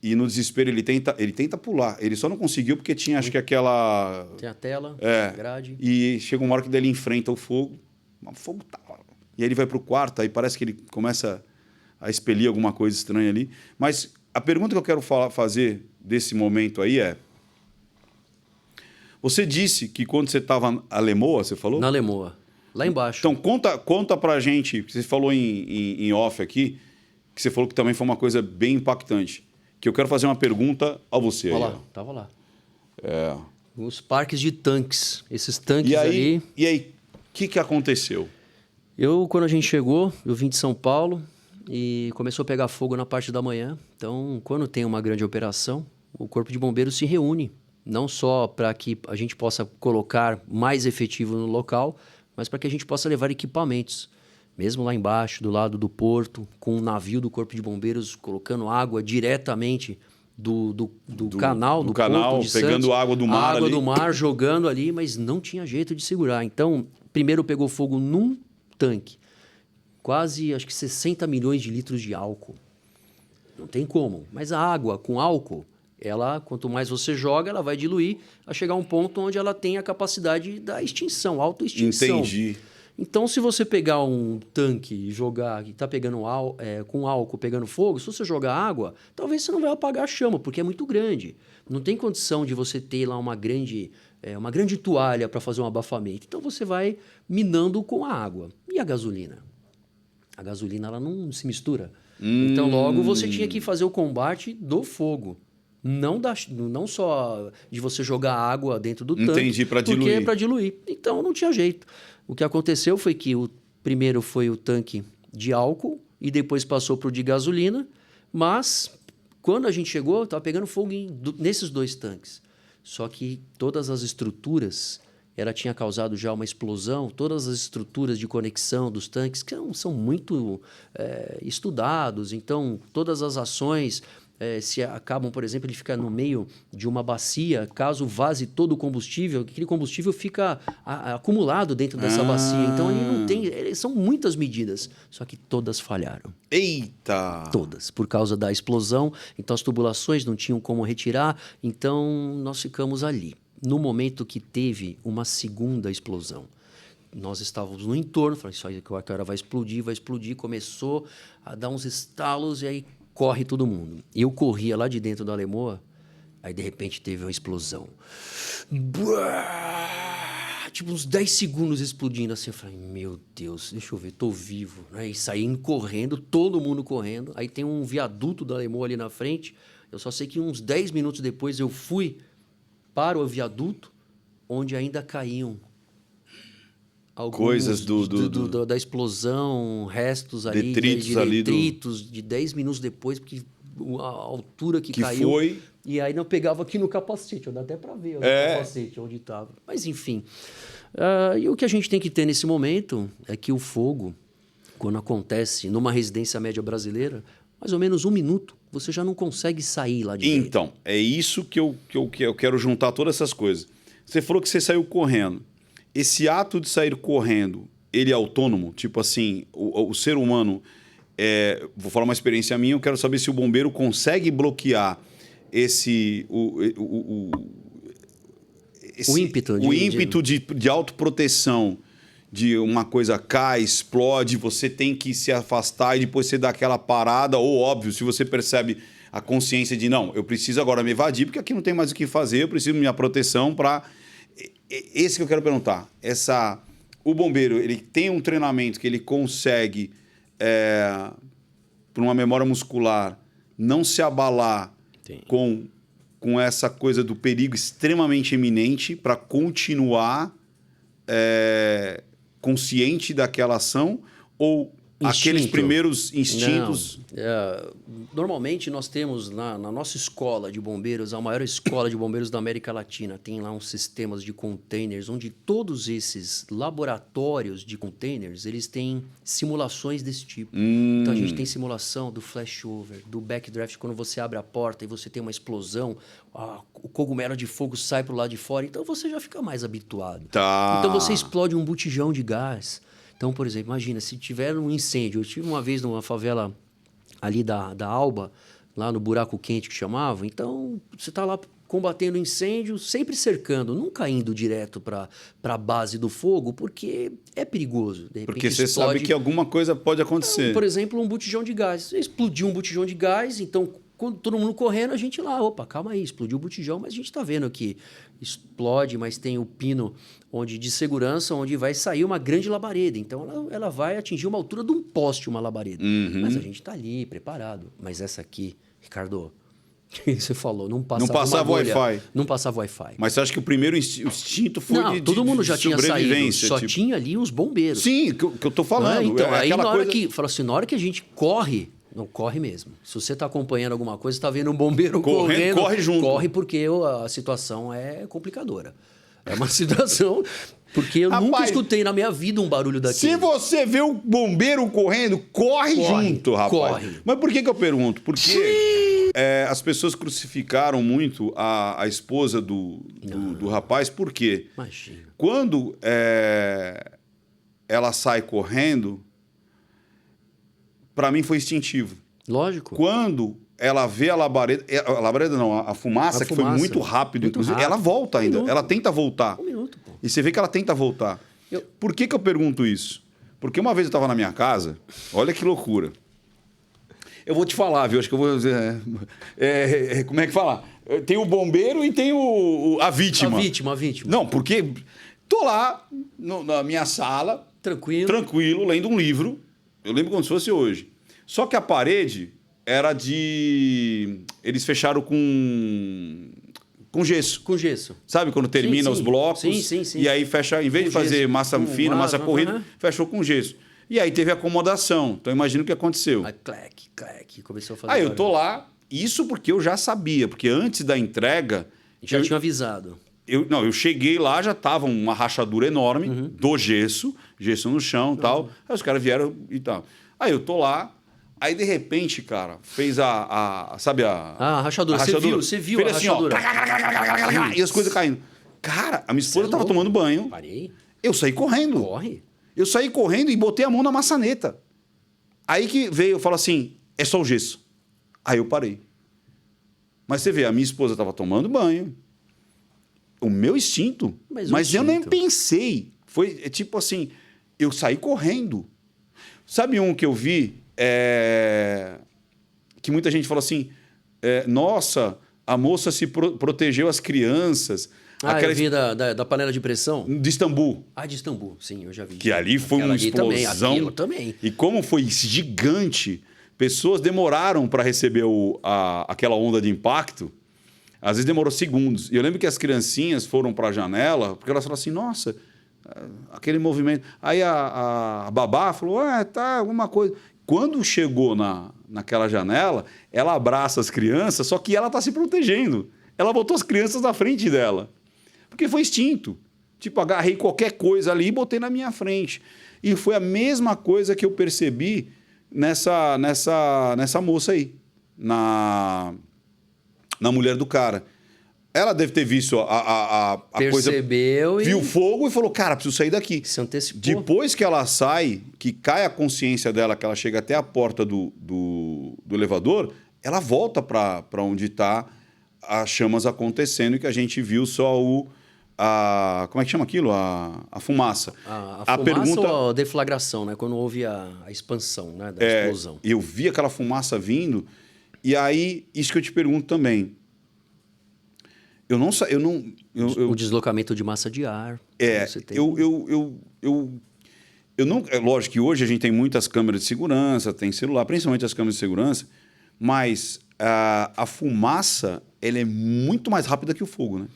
e no desespero ele tenta pular. Ele só não conseguiu porque tinha, acho que aquela... Tem a tela, a grade. E chega uma hora que ele enfrenta o fogo. O fogo tá... E aí ele vai pro quarto, aí parece que ele começa a expelir alguma coisa estranha ali. Mas a pergunta que eu quero fazer desse momento aí é... Você disse que quando você estava na Lemoa, você falou? Na Lemoa, lá embaixo. Então conta pra gente, que você falou em off aqui, que você falou que também foi uma coisa bem impactante. Que eu quero fazer uma pergunta a você. Olha lá, tava lá. Os parques de tanques. Esses tanques ali... E aí, o que aconteceu? Quando a gente chegou, eu vim de São Paulo e começou a pegar fogo na parte da manhã. Então, quando tem uma grande operação, o Corpo de Bombeiros se reúne. Não só para que a gente possa colocar mais efetivo no local, mas para que a gente possa levar equipamentos. Mesmo lá embaixo, do lado do porto, com um navio do Corpo de Bombeiros colocando água diretamente do canal, do Porto de pegando Santos, água do mar água do mar, jogando ali, mas não tinha jeito de segurar. Então, primeiro pegou fogo num tanque. Quase, acho que 60 milhões de litros de álcool. Não tem como. Mas a água com álcool, ela, quanto mais você joga, ela vai diluir a chegar a um ponto onde ela tem a capacidade da extinção, autoextinção. Entendi. Então, se você pegar um tanque e jogar, que está pegando com álcool, pegando fogo, se você jogar água, talvez você não vai apagar a chama, porque é muito grande. Não tem condição de você ter lá uma grande toalha para fazer um abafamento. Então, você vai minando com a água. E a gasolina? A gasolina ela não se mistura. Então, logo, você tinha que fazer o combate do fogo. Não só de você jogar água dentro do tanque. Entendi, para diluir. Porque é para diluir. Então, não tinha jeito. O que aconteceu foi que o primeiro foi o tanque de álcool e depois passou para o de gasolina, mas quando a gente chegou, estava pegando fogo nesses dois tanques. Só que todas as estruturas, ela tinha causado já uma explosão, todas as estruturas de conexão dos tanques, que são muito estudados, então todas as ações... se acabam, por exemplo, de ficar no meio de uma bacia, caso vaze todo o combustível, aquele combustível fica acumulado dentro dessa bacia. Então, ali não tem... São muitas medidas, só que todas falharam. Eita! Todas, por causa da explosão. Então, as tubulações não tinham como retirar, então nós ficamos ali. No momento que teve uma segunda explosão, nós estávamos no entorno, falei, isso aí que a hora vai explodir, começou a dar uns estalos e aí corre todo mundo. Eu corria lá de dentro da Lemoa, aí de repente teve uma explosão. Tipo uns 10 segundos explodindo assim. Eu falei, meu Deus, deixa eu ver, tô vivo. E saí correndo, todo mundo correndo. Aí tem um viaduto da Lemoa ali na frente. Eu só sei que uns 10 minutos depois eu fui para o viaduto onde ainda caíam alguns Coisas da explosão, restos ali, detritos ali detritos de 10 minutos depois, porque a altura que caiu. Foi. E aí não pegava aqui no capacete, dá até para ver no capacete onde estava. Mas enfim, e o que a gente tem que ter nesse momento é que o fogo, quando acontece numa residência média brasileira, mais ou menos 1 minuto, você já não consegue sair lá de dentro. Então, é isso que eu quero juntar todas essas coisas. Você falou que você saiu correndo. Esse ato de sair correndo, ele é autônomo? Tipo assim, o ser humano... vou falar uma experiência minha, eu quero saber se o bombeiro consegue bloquear o ímpeto de autoproteção, de uma coisa cai, explode, você tem que se afastar e depois você dá aquela parada, ou óbvio, se você percebe a consciência de não, eu preciso agora me evadir, porque aqui não tem mais o que fazer, eu preciso da minha proteção para... Esse que eu quero perguntar. O bombeiro, ele tem um treinamento que ele consegue, por uma memória muscular, não se abalar com essa coisa do perigo extremamente iminente para continuar consciente daquela ação, ou aqueles primeiros instintos... Normalmente nós temos na nossa escola de bombeiros, a maior escola de bombeiros da América Latina, tem lá uns sistemas de containers, onde todos esses laboratórios de containers, eles têm simulações desse tipo. Então a gente tem simulação do flashover, do backdraft, quando você abre a porta e você tem uma explosão, o cogumelo de fogo sai para o lado de fora, então você já fica mais habituado. Tá. Então você explode um botijão de gás. Então, por exemplo, imagina, se tiver um incêndio... Eu tive uma vez numa favela ali da Alba, lá no Buraco Quente, que chamava. Então, você está lá combatendo incêndio, sempre cercando, nunca indo direto para a base do fogo, porque é perigoso. De repente, porque você sabe que alguma coisa pode acontecer. Por exemplo, um botijão de gás. Explodiu um botijão de gás, então... Quando todo mundo correndo, a gente lá, opa, calma aí, explodiu o botijão, mas a gente está vendo que explode, mas tem o pino de segurança, onde vai sair uma grande labareda. Então, ela vai atingir uma altura de um poste, uma labareda. Mas a gente está ali, preparado. Mas essa aqui, Ricardo, que você falou, não passava Wi-Fi. Não passava Wi-Fi. Mas você acha que o primeiro instinto foi todo mundo já tinha saído, só tipo... tinha ali os bombeiros. Sim, que eu estou falando. Então, aí na hora na hora que a gente corre... Não, corre mesmo. Se você está acompanhando alguma coisa, está vendo um bombeiro correndo, corre junto. Corre porque a situação é complicadora. É uma situação... Porque eu nunca escutei na minha vida um barulho daquele. Se você vê o bombeiro correndo, corre junto, rapaz. Corre. Mas por que eu pergunto? Porque as pessoas crucificaram muito a esposa do rapaz. Por quê? Imagina. Quando ela sai correndo... Para mim foi instintivo. Lógico. Quando ela vê a labareda não, a fumaça, que foi muito rápido, inclusive, ela volta ainda. Ela tenta voltar. 1 minuto, pô. E você vê que ela tenta voltar. Por que eu pergunto isso? Porque uma vez eu estava na minha casa, olha que loucura. Eu vou te falar, viu? Acho que eu vou... como é que fala? Tem o bombeiro e tem a vítima. A vítima. Não, porque tô lá na minha sala... Tranquilo, lendo um livro... Eu lembro como se fosse hoje. Só que a parede era de... Eles fecharam com gesso. Com gesso. Sabe quando termina os blocos? Sim. E aí fecha, em vez de fazer massa fina, massa corrida, fechou com gesso. E aí teve acomodação. Então imagina o que aconteceu. Aí clac, começou a fazer. Aí eu tô lá, isso porque eu já sabia, porque antes da entrega... Já tinha avisado. Eu cheguei lá, já tava uma rachadura enorme do gesso no chão e tal. Aí os caras vieram e tal. Aí eu tô lá, aí de repente, cara, fez sabe a rachadura. Você viu fez a assim, rachadura. E as coisas caindo. Cara, a minha esposa tava tomando banho. Parei. Eu saí correndo. Corre. Eu saí correndo e botei a mão na maçaneta. Aí que veio, eu falo assim, é só o gesso. Aí eu parei. Mas você vê, a minha esposa tava tomando banho. O meu instinto. Mas eu nem pensei. Foi tipo assim, eu saí correndo. Sabe um que eu vi? Que muita gente falou assim, nossa, a moça se protegeu as crianças. Eu vi da panela de pressão? De Istambul. De Istambul, sim, eu já vi. Que ali foi uma explosão. Aquilo também. E como foi gigante, pessoas demoraram para receber aquela onda de impacto. Às vezes demorou segundos. E eu lembro que as criancinhas foram para a janela, porque elas falaram assim, nossa, aquele movimento. Aí a babá falou, tá, alguma coisa. Quando chegou naquela janela, ela abraça as crianças, só que ela está se protegendo. Ela botou as crianças na frente dela. Porque foi instinto. Tipo, agarrei qualquer coisa ali e botei na minha frente. E foi a mesma coisa que eu percebi nessa moça aí. Na mulher do cara. Ela deve ter visto a coisa... Percebeu viu o fogo e falou, cara, preciso sair daqui. Se antecipou. Depois que ela sai, que cai a consciência dela, que ela chega até a porta do elevador, ela volta para onde está as chamas acontecendo e que a gente viu só como é que chama aquilo? A fumaça. A fumaça ou a deflagração, né? Quando houve a expansão, né? Da explosão. Eu vi aquela fumaça vindo e aí, isso que eu te pergunto também. O deslocamento de massa de ar. Você tem... É lógico que hoje a gente tem muitas câmeras de segurança, tem celular, principalmente as câmeras de segurança, mas a fumaça ela é muito mais rápida que o fogo, né?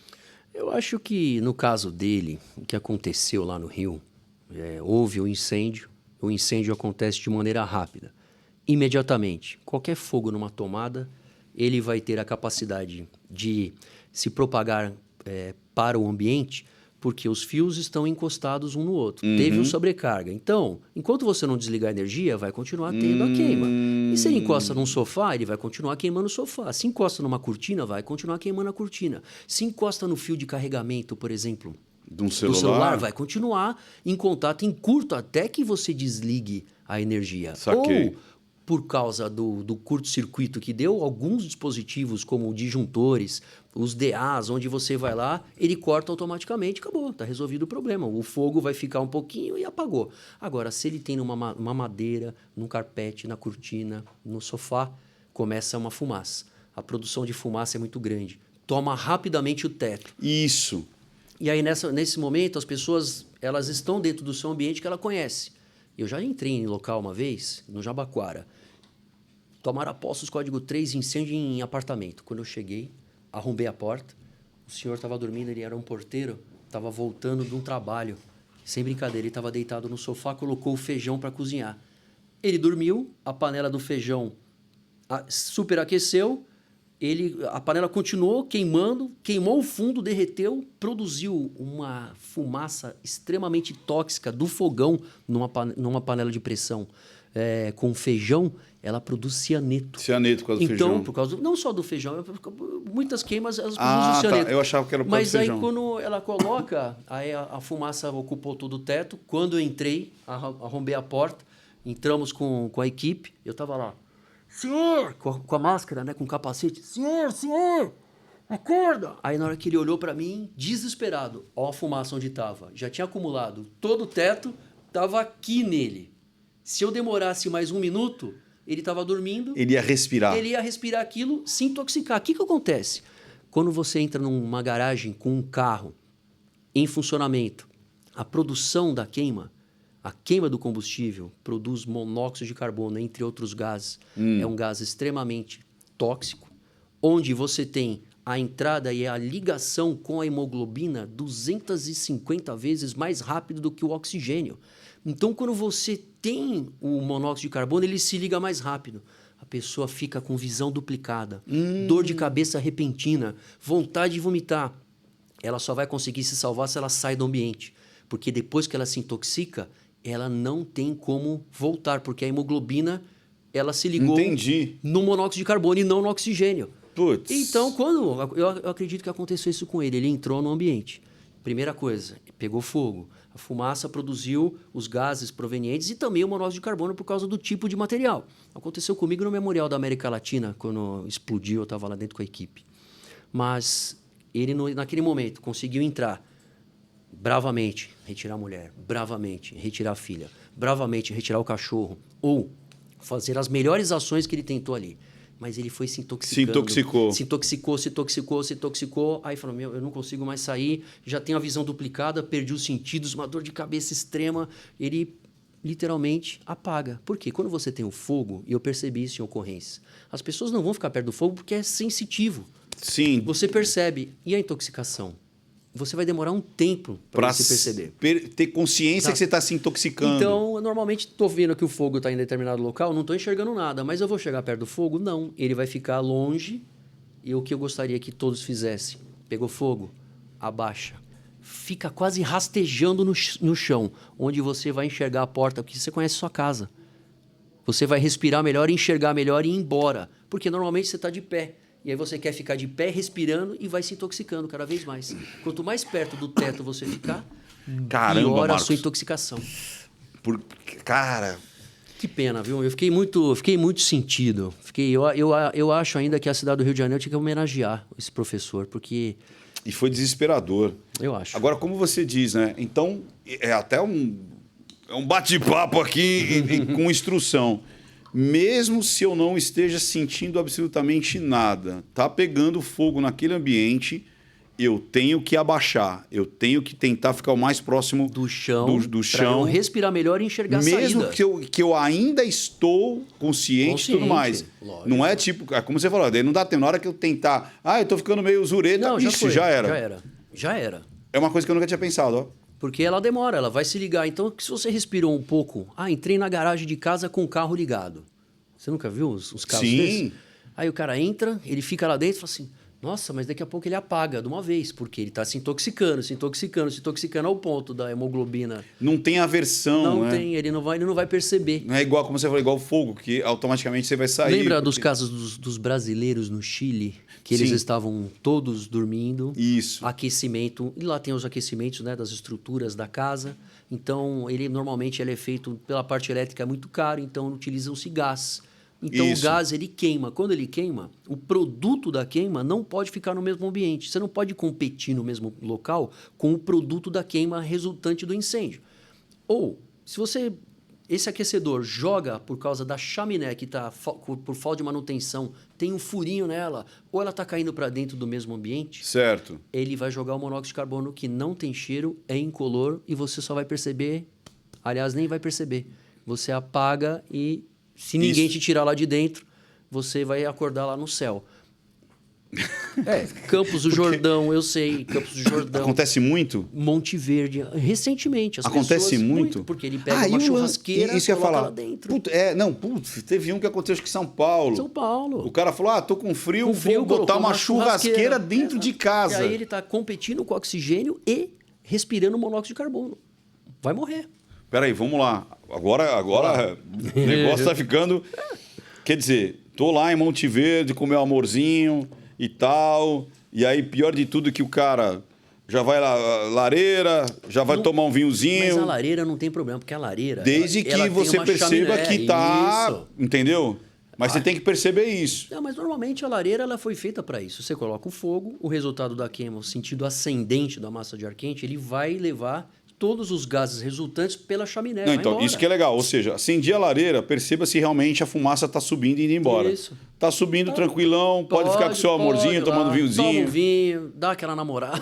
Eu acho que no caso dele, o que aconteceu lá no Rio, houve o incêndio acontece de maneira rápida, imediatamente. Qualquer fogo numa tomada, ele vai ter a capacidade de se propagar para o ambiente, porque os fios estão encostados um no outro. Teve uma sobrecarga. Então, enquanto você não desligar a energia, vai continuar tendo a queima. E se ele encosta num sofá, ele vai continuar queimando o sofá. Se encosta numa cortina, vai continuar queimando a cortina. Se encosta no fio de carregamento, por exemplo, do celular, vai continuar em contato em curto até que você desligue a energia. Saquei. Ou, por causa do curto-circuito que deu, alguns dispositivos, como disjuntores, os DAs, onde você vai lá, ele corta automaticamente, acabou, está resolvido o problema. O fogo vai ficar um pouquinho e apagou. Agora, se ele tem numa madeira, num carpete, na cortina, no sofá, começa uma fumaça. A produção de fumaça é muito grande. Toma rapidamente o teto. Isso. E aí, nesse momento, as pessoas elas estão dentro do seu ambiente que ela conhece. Eu já entrei em local uma vez, no Jabaquara. Tomaram posse os código 3, incêndio em apartamento. Quando eu cheguei, arrombei a porta. O senhor estava dormindo, ele era um porteiro, estava voltando de um trabalho. Sem brincadeira, ele estava deitado no sofá, colocou o feijão para cozinhar. Ele dormiu, a panela do feijão superaqueceu, a panela continuou queimando, queimou o fundo, derreteu, produziu uma fumaça extremamente tóxica do fogão numa panela de pressão com feijão. Ela produz cianeto. Cianeto por causa do feijão. Então, por causa não só do feijão, muitas queimas elas produzem cianeto. Tá. Eu achava que era por causa do feijão. Mas aí quando ela coloca, aí a fumaça ocupou todo o teto. Quando eu entrei, arrombei a porta, entramos com a equipe, eu estava lá. Senhor! Com a máscara, né, com o capacete. Senhor! Acorda! Aí na hora que ele olhou para mim, desesperado, ó a fumaça onde estava. Já tinha acumulado todo o teto, estava aqui nele. Se eu demorasse mais 1 minuto... Ele estava dormindo. Ele ia respirar. Ele ia respirar aquilo, se intoxicar. O que acontece? Quando você entra numa garagem com um carro em funcionamento, a produção da queima, a queima do combustível, produz monóxido de carbono, entre outros gases. É um gás extremamente tóxico, onde você tem a entrada e a ligação com a hemoglobina 250 vezes mais rápido do que o oxigênio. Então, quando você tem o monóxido de carbono, ele se liga mais rápido. A pessoa fica com visão duplicada, dor de cabeça repentina, vontade de vomitar. Ela só vai conseguir se salvar se ela sai do ambiente. Porque depois que ela se intoxica, ela não tem como voltar, porque a hemoglobina ela se ligou no monóxido de carbono e não no oxigênio. Putz. Então, eu acredito que aconteceu isso com ele. Ele entrou no ambiente. Primeira coisa, pegou fogo. A fumaça produziu os gases provenientes e também o monóxido de carbono por causa do tipo de material. Aconteceu comigo no Memorial da América Latina, quando explodiu, eu estava lá dentro com a equipe. Mas ele, naquele momento, conseguiu entrar bravamente, retirar a mulher, bravamente, retirar a filha, bravamente, retirar o cachorro, ou fazer as melhores ações que ele tentou ali. Mas ele foi se intoxicando. Se intoxicou. Aí falou, eu não consigo mais sair, já tenho a visão duplicada, perdi os sentidos, uma dor de cabeça extrema. Ele literalmente apaga. Por quê? Quando você tem o fogo, e eu percebi isso em ocorrência, as pessoas não vão ficar perto do fogo porque é sensitivo. Sim. Você percebe. E a intoxicação? Você vai demorar um tempo para você perceber. Ter consciência que você está se intoxicando. Então, eu normalmente estou vendo que o fogo está em determinado local, não estou enxergando nada, mas eu vou chegar perto do fogo? Não. Ele vai ficar longe e o que eu gostaria que todos fizessem? Pegou fogo? Abaixa. Fica quase rastejando no chão, onde você vai enxergar a porta, porque você conhece sua casa. Você vai respirar melhor, enxergar melhor e ir embora. Porque normalmente você está de pé. E aí você quer ficar de pé, respirando e vai se intoxicando cada vez mais. Quanto mais perto do teto você ficar, Caramba, pior a Marcos. sua intoxicação. Cara... Que pena, viu? Eu fiquei muito sentido. Eu acho ainda que a cidade do Rio de Janeiro tinha que homenagear esse professor, porque... E foi desesperador. Eu acho. Agora, como você diz, né? Então, é até um bate-papo aqui com instrução. Mesmo se eu não esteja sentindo absolutamente nada, tá pegando fogo naquele ambiente, eu tenho que abaixar. Eu tenho que tentar ficar o mais próximo do chão. Do chão. Respirar melhor e enxergar a saída. Mesmo que eu ainda estou consciente e tudo mais. Lógico. Não é tipo... Como você falou, daí não dá tempo. Na hora que eu tentar... eu tô ficando meio zureta. Não, Isso, já era. Já era. É uma coisa que eu nunca tinha pensado, ó. Porque ela demora, ela vai se ligar. Então, se você respirou um pouco... entrei na garagem de casa com o carro ligado. Você nunca viu os casos desses? Aí o cara entra, ele fica lá dentro e fala assim... Nossa, mas daqui a pouco ele apaga de uma vez, porque ele está se intoxicando ao ponto da hemoglobina. Não tem aversão, não né? Não tem, ele não vai perceber. Não é igual, como você falou, igual o fogo, que automaticamente você vai sair. Lembra dos casos dos brasileiros no Chile? Que eles estavam todos dormindo. Isso. Aquecimento. E lá tem os aquecimentos, né, das estruturas da casa. Então, normalmente ele é feito pela parte elétrica, é muito caro, então utilizam-se gás. Então, o gás, ele queima. Quando ele queima, o produto da queima não pode ficar no mesmo ambiente. Você não pode competir no mesmo local com o produto da queima resultante do incêndio. Ou, se você... Esse aquecedor joga por causa da chaminé, que está por falta de manutenção, tem um furinho nela, ou ela está caindo para dentro do mesmo ambiente... Certo. Ele vai jogar o monóxido de carbono que não tem cheiro, é incolor, e você só vai perceber... Aliás, nem vai perceber. Você apaga e... Se ninguém te tirar lá de dentro, você vai acordar lá no céu. Campos do Jordão, eu sei. Campos do Jordão. Acontece muito? Monte Verde. Recentemente. Acontece muito? Porque ele pega uma churrasqueira e coloca lá dentro. Teve um que aconteceu acho que em São Paulo. São Paulo. O cara falou, tô com frio, vou botar uma churrasqueira dentro de casa. E aí ele está competindo com oxigênio e respirando monóxido de carbono. Vai morrer. Peraí, vamos lá. Agora o negócio tá ficando... Quer dizer, tô lá em Monte Verde com meu amorzinho e tal. E aí, pior de tudo, que o cara já vai lá, lareira, já vai tomar um vinhozinho. Mas a lareira não tem problema, porque a lareira... Desde que você perceba que tá... Isso. Entendeu? Mas você tem que perceber isso. Não, mas normalmente a lareira ela foi feita para isso. Você coloca o fogo, o resultado da queima, o sentido ascendente da massa de ar quente, ele vai levar... todos os gases resultantes pela chaminé. Não, então, isso que é legal. Ou seja, acendi a lareira, perceba se realmente a fumaça está subindo e indo embora. Isso. Está subindo tranquilão, pode ficar com o seu amorzinho, tomando vinhozinho. Toma um vinho, dá aquela namorada.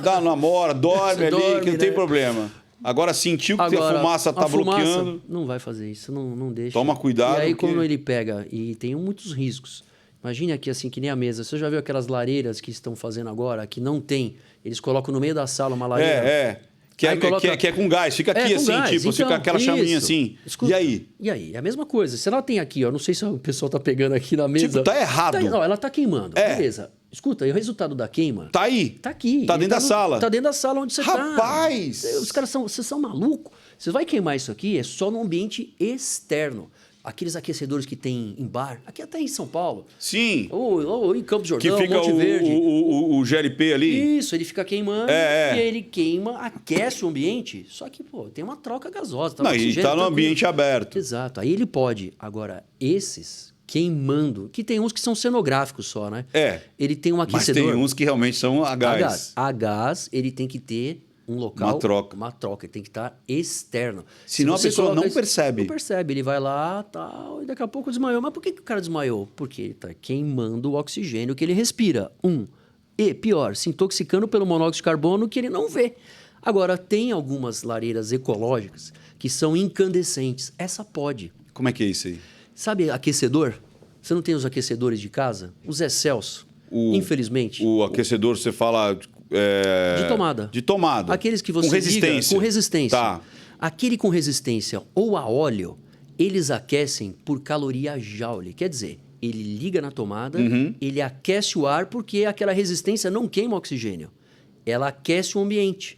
Dorme ali, que não tem problema. Agora, sentiu que a fumaça está bloqueando... Não vai fazer isso, não deixa. Toma cuidado. E aí, quando ele pega, e tem muitos riscos. Imagine aqui, assim, que nem a mesa. Você já viu aquelas lareiras que estão fazendo agora, que não tem? Eles colocam no meio da sala uma lareira. Que é com gás, fica aqui assim, gás. Tipo, fica aquela chaminha assim. Escuta, e aí? É a mesma coisa. Se ela tem aqui, não sei se o pessoal tá pegando aqui na mesa. Tipo, tá errado. Não, ela tá queimando. Beleza. Escuta, e o resultado da queima... Tá aí. Tá aqui. Tá dentro da sala. Tá dentro da sala onde você tá. Rapaz! Os caras vocês são malucos. Você vai queimar isso aqui, é só no ambiente externo. Aqueles aquecedores que tem em bar, aqui até em São Paulo. Sim. Ou em Campos do Jordão, que fica Monte Verde. O GLP ali. Isso, ele fica queimando e ele queima, aquece o ambiente. Só que, tem uma troca gasosa. Não, e tá no ambiente aberto. Exato. Aí ele pode. Agora, esses queimando, que tem uns que são cenográficos só, né? Ele tem um aquecedor. Mas tem uns que realmente são a gás. A gás, ele tem que ter um local... Uma troca. Ele tem que estar externo. Senão a pessoa não percebe. Não percebe. Ele vai lá, tal, e daqui a pouco desmaiou. Mas por que o cara desmaiou? Porque ele está queimando o oxigênio que ele respira. E, pior, se intoxicando pelo monóxido de carbono que ele não vê. Agora, tem algumas lareiras ecológicas que são incandescentes. Essa pode. Como é que é isso aí? Sabe aquecedor? Você não tem os aquecedores de casa? Os Excelso. Infelizmente. O aquecedor, você fala... De tomada. De tomada. Aqueles que você com resistência. liga com resistência. Tá. Aquele com resistência ou a óleo, eles aquecem por caloria joule. Quer dizer, ele liga na tomada, ele aquece o ar porque aquela resistência não queima o oxigênio. Ela aquece o ambiente.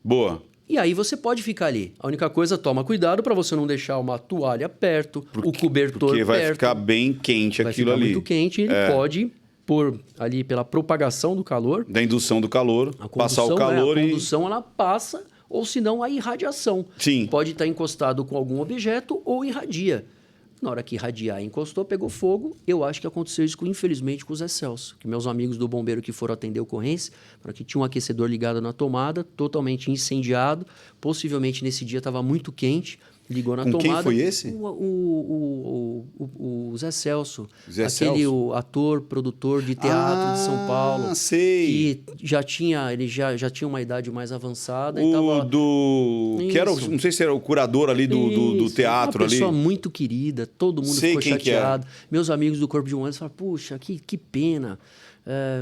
Boa. E aí você pode ficar ali. A única coisa, toma cuidado para você não deixar uma toalha perto, o cobertor porque vai perto. ficar bem quente Vai aquilo ficar ali. muito quente e ele pode, por ali pela propagação do calor, Da indução do calor, a passar o condução, calor a e... condução ela passa, ou senão a irradiação. Sim. Pode estar encostado com algum objeto ou irradia. Na hora que irradiar, encostou, pegou fogo. Eu acho que aconteceu isso, infelizmente, com o Zé Celso. Que meus amigos do bombeiro que foram atender a ocorrência, para que tinha um aquecedor ligado na tomada, totalmente incendiado. Possivelmente nesse dia estava muito quente. Ligou na Com tomada. quem foi esse? O Zé Celso. Zé aquele Celso? O ator, produtor de teatro de São Paulo. Sei. Que ele já tinha uma idade mais avançada. O e tava... do... Que era, não sei se era o curador ali do Isso, teatro uma ali. pessoa muito querida, todo mundo Sei ficou quem que é. chateado. Meus amigos do Corpo de Bombeiros falaram, puxa, que pena.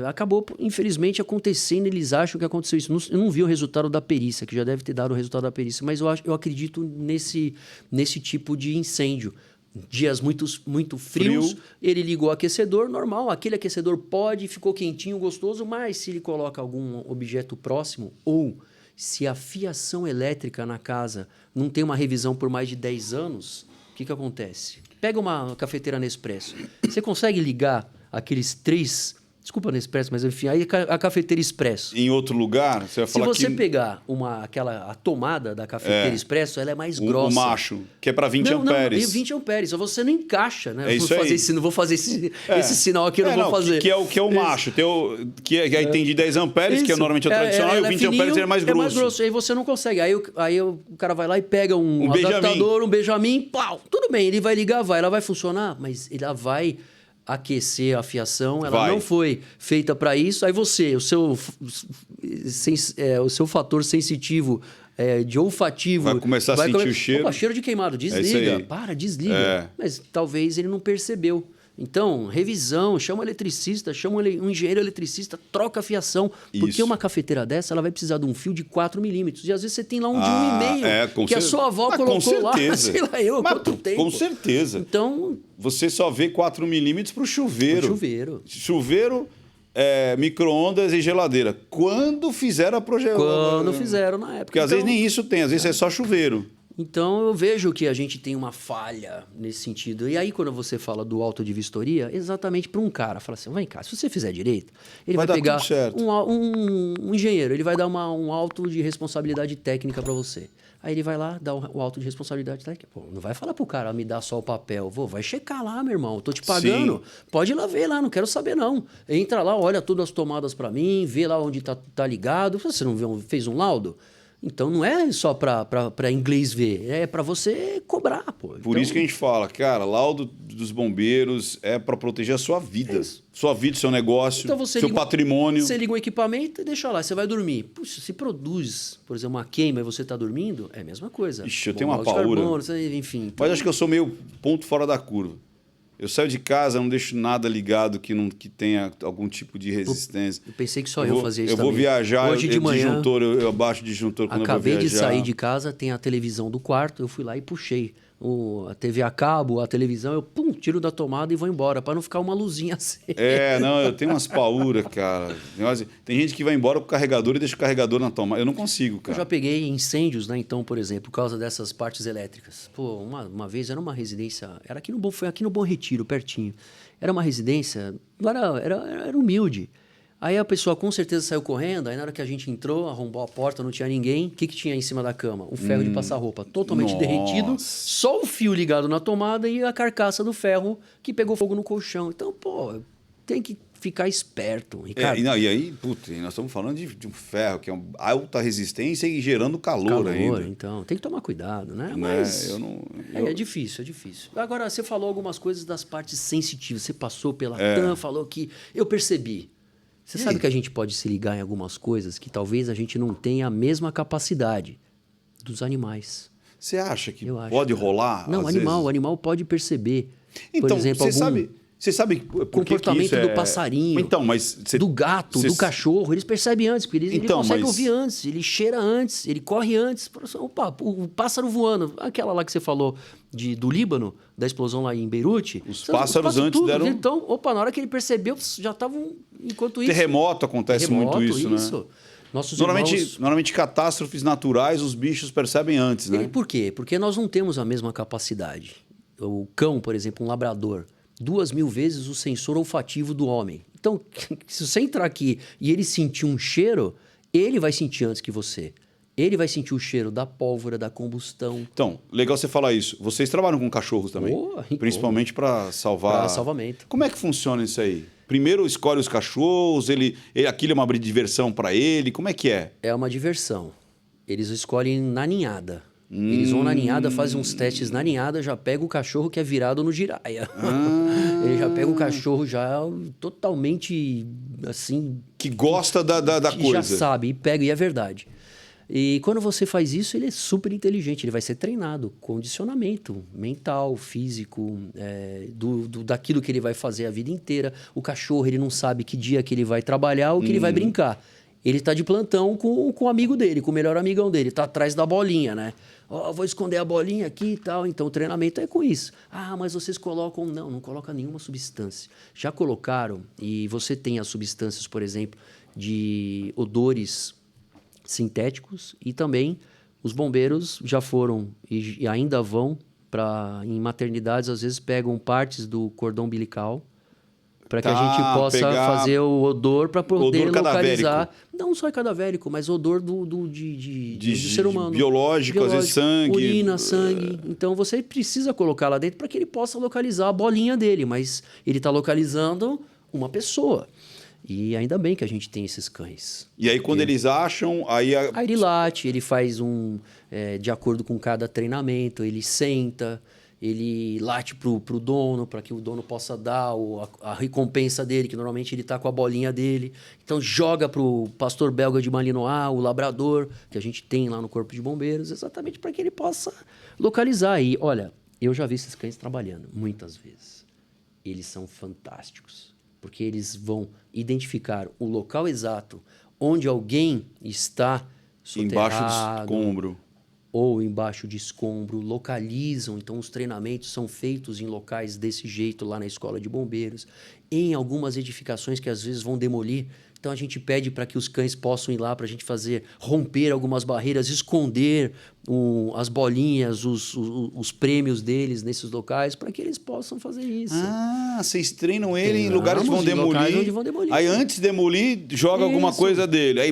Acabou, infelizmente, acontecendo, eles acham que aconteceu isso. Eu não vi o resultado da perícia, que já deve ter dado o resultado da perícia, mas eu acredito nesse tipo de incêndio. Dias muito frios, ele ligou o aquecedor, normal, aquele aquecedor ficou quentinho, gostoso, mas se ele coloca algum objeto próximo ou se a fiação elétrica na casa não tem uma revisão por mais de 10 anos, o que acontece? Pega uma cafeteira Nespresso, você consegue ligar aqueles 3... Desculpa Nespresso, mas enfim, aí a cafeteira Expresso. Em outro lugar, você vai Se falar você que... pegar a tomada da cafeteira Expresso, ela é mais grossa. O macho, que é para 20 amperes. Não, 20 amperes. Só você não encaixa, né? É isso aí. Não vou fazer esse sinal aqui, eu não vou fazer. Que é o macho. Que aí tem de 10 amperes, que é normalmente o tradicional, e o 20 amperes é mais grosso. É mais grosso, aí você não consegue. Aí o cara vai lá e pega um adaptador, um Benjamin, pau. Tudo bem, ele vai ligar, ela vai funcionar, mas ela vai aquecer a fiação, ela não foi feita para isso. Aí o seu fator sensitivo de olfativo... Vai começar a sentir o cheiro. Opa, cheiro de queimado, desliga. Desliga. Mas talvez ele não percebeu. Então, revisão, chama um eletricista, chama um engenheiro eletricista, troca a fiação. Porque uma cafeteira dessa, ela vai precisar de um fio de 4 milímetros. E às vezes você tem lá um de 1,5, que a sua avó colocou lá, sei lá eu, quanto tempo. Com certeza. Então... Você só vê 4 milímetros para o chuveiro. Chuveiro, micro-ondas e geladeira. Quando fizeram a projeção? Quando fizeram na época. Porque às vezes nem isso tem, às vezes é só chuveiro. Então, eu vejo que a gente tem uma falha nesse sentido. E aí, quando você fala do auto de vistoria, exatamente para um cara, fala assim, vem cá, se você fizer direito, ele vai pegar um engenheiro, ele vai dar um auto de responsabilidade técnica para você. Aí ele vai lá, dá o auto de responsabilidade técnica. Pô, não vai falar pro cara, me dá só o papel. Vai checar lá, meu irmão, eu tô te pagando. Sim. Pode ir lá ver lá, não quero saber não. Entra lá, olha todas as tomadas para mim, vê lá onde tá ligado. Você não fez um laudo? Então não é só para inglês ver, é para você cobrar, pô. Por isso que a gente fala, cara, laudo dos bombeiros é para proteger a sua vida. Sua vida, seu negócio, então seu patrimônio. Você liga um equipamento e deixa lá, você vai dormir. Puxa, se produz, por exemplo, uma queima e você está dormindo, é a mesma coisa. Ixi, eu tenho uma paura. Enfim. Então... Mas acho que eu sou meio ponto fora da curva. Eu saio de casa, não deixo nada ligado que tenha algum tipo de resistência. Eu pensei que só eu fazia isso também. Eu vou viajar, hoje de manhã, disjuntor, eu abaixo o disjuntor quando eu vou viajar. Acabei de sair de casa, tem a televisão do quarto, eu fui lá e puxei a TV a cabo, a televisão, eu tiro da tomada e vou embora, para não ficar uma luzinha assim. Eu tenho umas pauras, cara. Tem gente que vai embora com o carregador e deixa o carregador na tomada. Eu não consigo, cara. Eu já peguei incêndios, né? Então, por exemplo, por causa dessas partes elétricas. Pô, uma vez era uma residência, foi aqui no Bom Retiro, pertinho. Era uma residência, era humilde. Aí a pessoa com certeza saiu correndo, aí na hora que a gente entrou, arrombou a porta, não tinha ninguém. O que tinha em cima da cama? Um ferro de passar roupa totalmente derretido, só o fio ligado na tomada e a carcaça do ferro que pegou fogo no colchão. Então, pô, tem que ficar esperto, Ricardo. E aí, nós estamos falando de um ferro que é uma alta resistência e gerando calor ainda. Então, tem que tomar cuidado, né? Mas é difícil. Agora, você falou algumas coisas das partes sensitivas. Você passou pela TAM, falou que eu percebi. Você sabe que a gente pode se ligar em algumas coisas que talvez a gente não tenha a mesma capacidade dos animais. Você acha que pode rolar? Não, o animal pode perceber. Então, por exemplo, Você sabe por comportamento que isso do passarinho, então, mas do gato, do cachorro, eles percebem antes, porque ele consegue ouvir antes, ele cheira antes, ele corre antes. Opa, o pássaro voando, aquela lá que você falou do Líbano, da explosão lá em Beirute. Os pássaros antes tudo, deram... Então, na hora que ele percebeu, já estavam... Enquanto isso... Terremoto acontece muito isso, né? Nossos normalmente catástrofes naturais, os bichos percebem antes, né? Por quê? Porque nós não temos a mesma capacidade. O cão, por exemplo, um labrador, 2.000 vezes o sensor olfativo do homem. Então, se você entrar aqui e ele sentir um cheiro, ele vai sentir antes que você. Ele vai sentir o cheiro da pólvora, da combustão. Então, legal você falar isso. Vocês trabalham com cachorros também? Principalmente para salvar... Para salvamento. Como é que funciona isso aí? Primeiro escolhe os cachorros, aquilo é uma diversão para ele, como é que é? É uma diversão. Eles escolhem na ninhada. Eles vão na ninhada, fazem uns testes na ninhada, já pega o cachorro que é virado no giraia. Ele já pega o cachorro já totalmente assim... Que gosta da coisa. Já sabe, e pega, e é verdade. E quando você faz isso, ele é super inteligente, ele vai ser treinado, condicionamento mental, físico, daquilo que ele vai fazer a vida inteira. O cachorro, ele não sabe que dia que ele vai trabalhar ou que ele vai brincar. Ele está de plantão com o amigo dele, com o melhor amigão dele, está atrás da bolinha, né? Vou esconder a bolinha aqui e tal. Então, o treinamento é com isso. Mas vocês colocam... Não coloca nenhuma substância. Já colocaram, e você tem as substâncias, por exemplo, de odores sintéticos, e também os bombeiros já foram e ainda vão em maternidades, às vezes pegam partes do cordão umbilical para que a gente possa fazer o odor para poder localizar. Não só é cadavérico, mas odor do ser humano. Biológico, às vezes sangue. Urina, sangue. Então você precisa colocar lá dentro para que ele possa localizar a bolinha dele, mas ele está localizando uma pessoa. E ainda bem que a gente tem esses cães. E aí, quando eles acham... Aí ele late, ele faz de acordo com cada treinamento, ele senta, ele late pro dono, para que o dono possa dar a recompensa dele, que normalmente ele está com a bolinha dele. Então, joga pro pastor belga de Malinois, o labrador, que a gente tem lá no Corpo de Bombeiros, exatamente para que ele possa localizar. E, olha, eu já vi esses cães trabalhando, muitas vezes. Eles são fantásticos. Porque eles vão identificar o local exato onde alguém está soterrado. Embaixo de escombro. Ou embaixo de escombro, localizam. Então, os treinamentos são feitos em locais desse jeito lá na escola de bombeiros. Em algumas edificações que às vezes vão demolir. Então, a gente pede para que os cães possam ir lá para a gente romper algumas barreiras, esconder as bolinhas, os prêmios deles nesses locais, para que eles possam fazer isso. Vocês treinam ele em lugares que vão demolir. Aí, antes de demolir, joga alguma coisa dele. Aí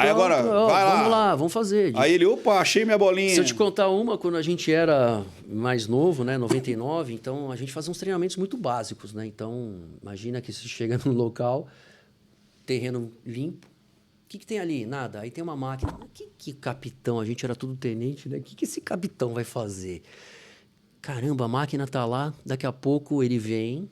agora, vai lá. Vamos lá, vamos fazer. Aí ele, opa, achei minha bolinha. Se eu te contar quando a gente era mais novo, né, 99, então a gente fazia uns treinamentos muito básicos, né? Então, imagina que você chega num local... terreno limpo. O que tem ali? Nada. Aí tem uma máquina. Que capitão? A gente era tudo tenente, né? O que esse capitão vai fazer? Caramba, a máquina tá lá. Daqui a pouco ele vem,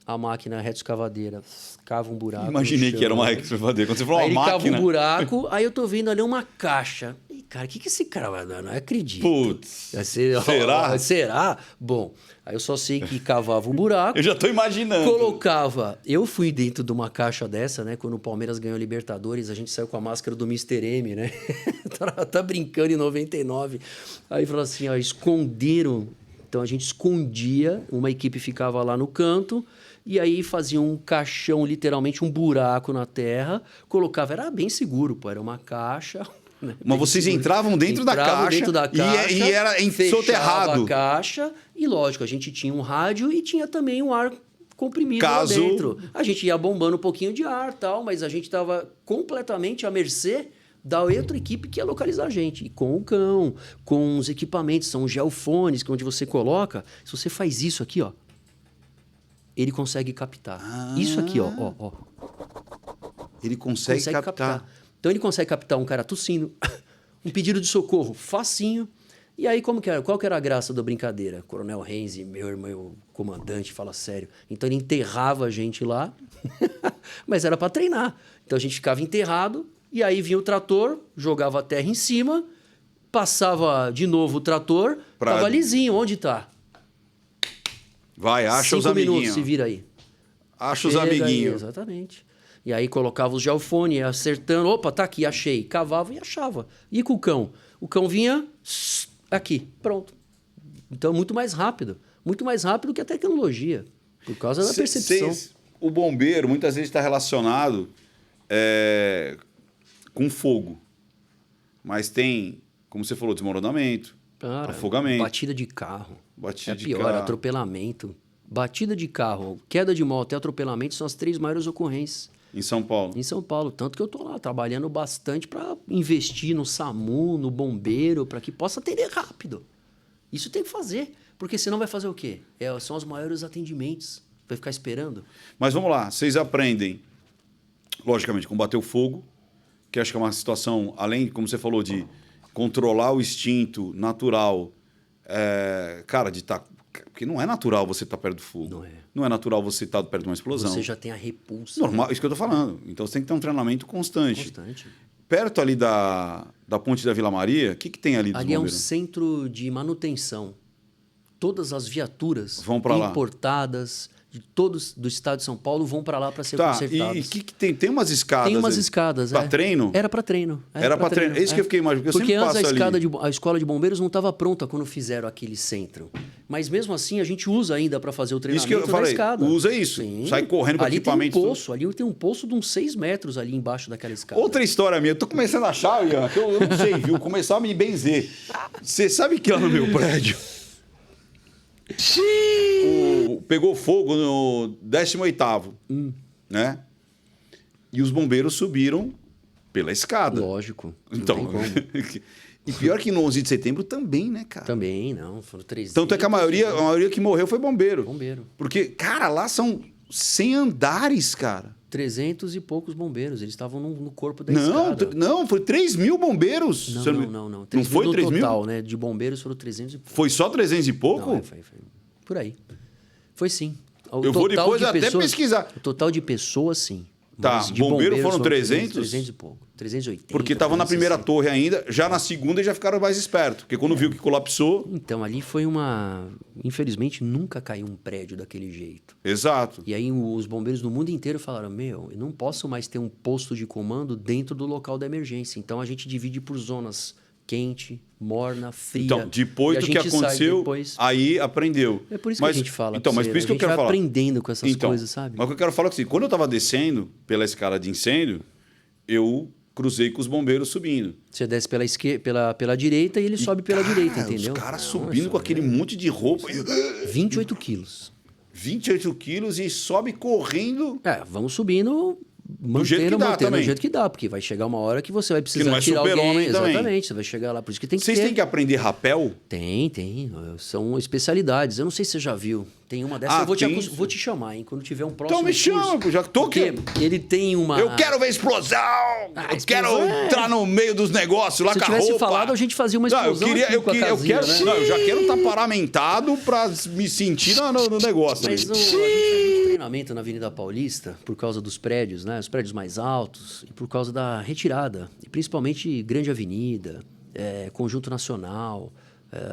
a máquina retroescavadeira cava um buraco. Imaginei que era uma retroescavadeira. Quando você falou aí uma máquina... Ele cava um buraco, aí eu tô vendo ali uma caixa. E, cara, o que esse cara vai dar? Não acredito. Putz, será? Será? Bom, aí eu só sei que cavava um buraco. Eu já tô imaginando. Colocava... Eu fui dentro de uma caixa dessa, né? Quando o Palmeiras ganhou a Libertadores, a gente saiu com a máscara do Mr. M, né? tá brincando em 99. Aí falou assim, esconderam... Então, a gente escondia, uma equipe ficava lá no canto, e aí fazia um caixão, literalmente um buraco na terra, colocava, era bem seguro, era uma caixa... Né? Mas vocês entravam dentro da caixa e era soterrado. A caixa, e lógico, a gente tinha um rádio e tinha também um ar comprimido lá dentro. A gente ia bombando um pouquinho de ar, tal, mas a gente estava completamente à mercê da outra equipe que ia localizar a gente. E com o cão, com os equipamentos, são os geofones, que é onde você coloca. Se você faz isso aqui, ele consegue captar. Isso aqui, Ele consegue captar. Então, ele consegue captar um cara tossindo, um pedido de socorro facinho. E aí, qual que era a graça da brincadeira? Coronel Renzi, meu irmão comandante, fala sério. Então, ele enterrava a gente lá, mas era para treinar. Então, a gente ficava enterrado, e aí vinha o trator, jogava a terra em cima, passava de novo o trator, tava lisinho. Onde tá? Vai, acha os 5 minutos, amiguinhos. se vira aí. Acha os Chega aí, amiguinhos. exatamente. E aí colocava os geofone, ia acertando. Opa, tá aqui, achei. Cavava e achava. E com o cão? O cão vinha aqui, pronto. Então, muito mais rápido. Muito mais rápido que a tecnologia. Por causa da percepção. O bombeiro muitas vezes está relacionado com fogo. Mas tem, como você falou, desmoronamento, Cara, afogamento. batida de carro. Batida é de pior, carro. atropelamento. Batida de carro, queda de moto e atropelamento são as 3 maiores ocorrências Em São Paulo. em São Paulo. Tanto que eu tô lá trabalhando bastante para investir no SAMU, no bombeiro, para que possa atender rápido. Isso tem que fazer, porque senão vai fazer o quê? São os maiores atendimentos. Vai ficar esperando? Mas vamos lá, vocês aprendem, logicamente, combater o fogo, que acho que é uma situação, além, como você falou, de controlar o instinto natural, cara, de estar... Porque não é natural você estar perto do fogo. Não é. Não é natural você estar perto de uma explosão. Você já tem a repulsa. Normal, isso que eu estou falando. Então você tem que ter um treinamento constante. Constante. Perto ali da ponte da Vila Maria, o que tem ali dos Ali é um bombeiros? centro de manutenção. Todas as viaturas Vão pra lá. importadas de todos do estado de São Paulo vão para lá para ser Tá, consertadas. e o que tem? Tem umas escadas. Tem umas ali. escadas. Pra treino? Era para treino. Era pra treino. É isso que eu fiquei imaginando, porque eu sempre antes passo ali. a escola de bombeiros não estava pronta quando fizeram aquele centro. Mas mesmo assim a gente usa ainda para fazer o Isso treinamento que eu falei, da escada. usa isso. Sim. Sai correndo com ali equipamento. Tem um poço, ali tem um poço de uns 6 metros ali embaixo daquela escada. Outra história minha, eu tô começando a achar, Ian, que eu não sei, viu? Começar a me benzer. Você sabe que lá no meu prédio pegou fogo no 18º, né? E os bombeiros subiram pela escada. Lógico. Então, Não tem como. e pior que no 11 de setembro também, né, cara? Também, não. Foram 300. Tanto é que a maioria que morreu foi bombeiro. Bombeiro. Porque, cara, lá são 100 andares, cara. 300 e poucos bombeiros. Eles estavam no corpo da Não, escada. não, foi 3 mil bombeiros. Não, Se eu não, me- não, não. Não 3 foi mil 3 no mil? total, né? De bombeiros foram 300 e poucos. Foi só 300 e pouco? Não, foi por aí. Foi sim. O Eu vou total depois de até pesquisar. O total de pessoas, sim. Tá, Mas de bombeiro bombeiros foram 300? 300 e pouco. 380. Porque estavam na primeira 360. torre ainda, já na segunda já ficaram mais espertos. Porque quando viu que colapsou... Então, ali foi uma... Infelizmente, nunca caiu um prédio daquele jeito. Exato. E aí os bombeiros do mundo inteiro falaram, eu não posso mais ter um posto de comando dentro do local da emergência. Então, a gente divide por zonas quente, morna, fria. Então, depois E a do que gente sai aconteceu, depois. aí aprendeu. É por isso que a gente fala. Então, mas por isso que eu quero A gente vai falar. aprendendo com essas Então, coisas, sabe? Mas o que eu quero falar é que assim, quando eu estava descendo pela escada de incêndio, eu cruzei com os bombeiros subindo. Você desce pela esquerda, pela direita e ele sobe pela direita, entendeu? Os caras Não, subindo com aquele monte de roupa. 28 quilos. 28 quilos e sobe correndo. Vamos subindo, jeito que dá também. do jeito que dá, porque vai chegar uma hora que você vai precisar não é tirar alguém. super-homem também. Exatamente, você vai chegar lá, por isso que tem que Vocês ter. têm que aprender rapel? Tem. São especialidades. Eu não sei se você já viu. Tem uma dessas, Ah, eu vou tem? vou te chamar, hein? Quando tiver um próximo Então me chama, curso. pô, já tô Porque aqui. ele tem uma... Eu quero ver explosão! eu explosão quero é- entrar no meio dos negócios lá Se eu com a tive roupa. falado, a gente fazia uma Não, explosão eu queria, aqui eu, com a queria- eu casinha, quero, né? não, eu já quero estar paramentado pra me sentir no negócio. Mas ali. a gente faz muito treinamento na Avenida Paulista por causa dos prédios, né? Os prédios mais altos e por causa da retirada. E principalmente Grande Avenida, Conjunto Nacional,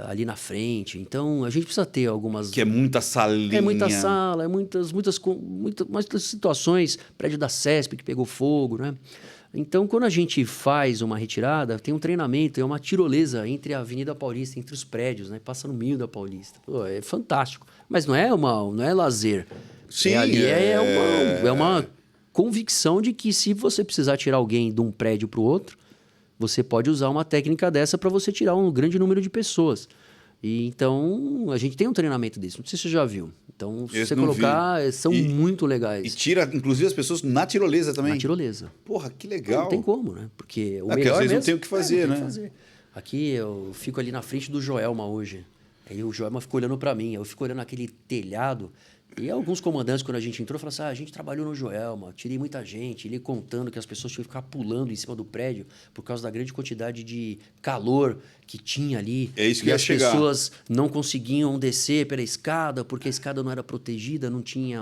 ali na frente. Então, a gente precisa ter algumas... Que é muita salinha. É muita sala, é muitas situações. Prédio da CESP que pegou fogo, né? Então, quando a gente faz uma retirada, tem um treinamento, é uma tirolesa entre a Avenida Paulista, entre os prédios, né? Passa no meio da Paulista. Pô, é fantástico. Mas não é lazer. Sim, É uma convicção de que se você precisar tirar alguém de um prédio para o outro, você pode usar uma técnica dessa para você tirar um grande número de pessoas. E então, a gente tem um treinamento desse. Não sei se você já viu. Então, se Esse você não colocar, são E- muito E legais. tira, inclusive, as pessoas na tirolesa também. Na tirolesa. Porra, que legal. Não tem como, né? Porque o porque melhor às vezes não mesmo- tem o que fazer, não tem né? fazer. Aqui eu fico ali na frente do Joelma hoje. Aí o Joelma fica olhando para mim. Eu fico olhando aquele telhado E alguns comandantes, quando a gente entrou, falaram assim, a gente trabalhou no Joelma, tirei muita gente, ele contando que as pessoas tinham que ficar pulando em cima do prédio por causa da grande quantidade de calor que tinha ali. É isso que e ia as chegar. pessoas não conseguiam descer pela escada porque a escada não era protegida, não tinha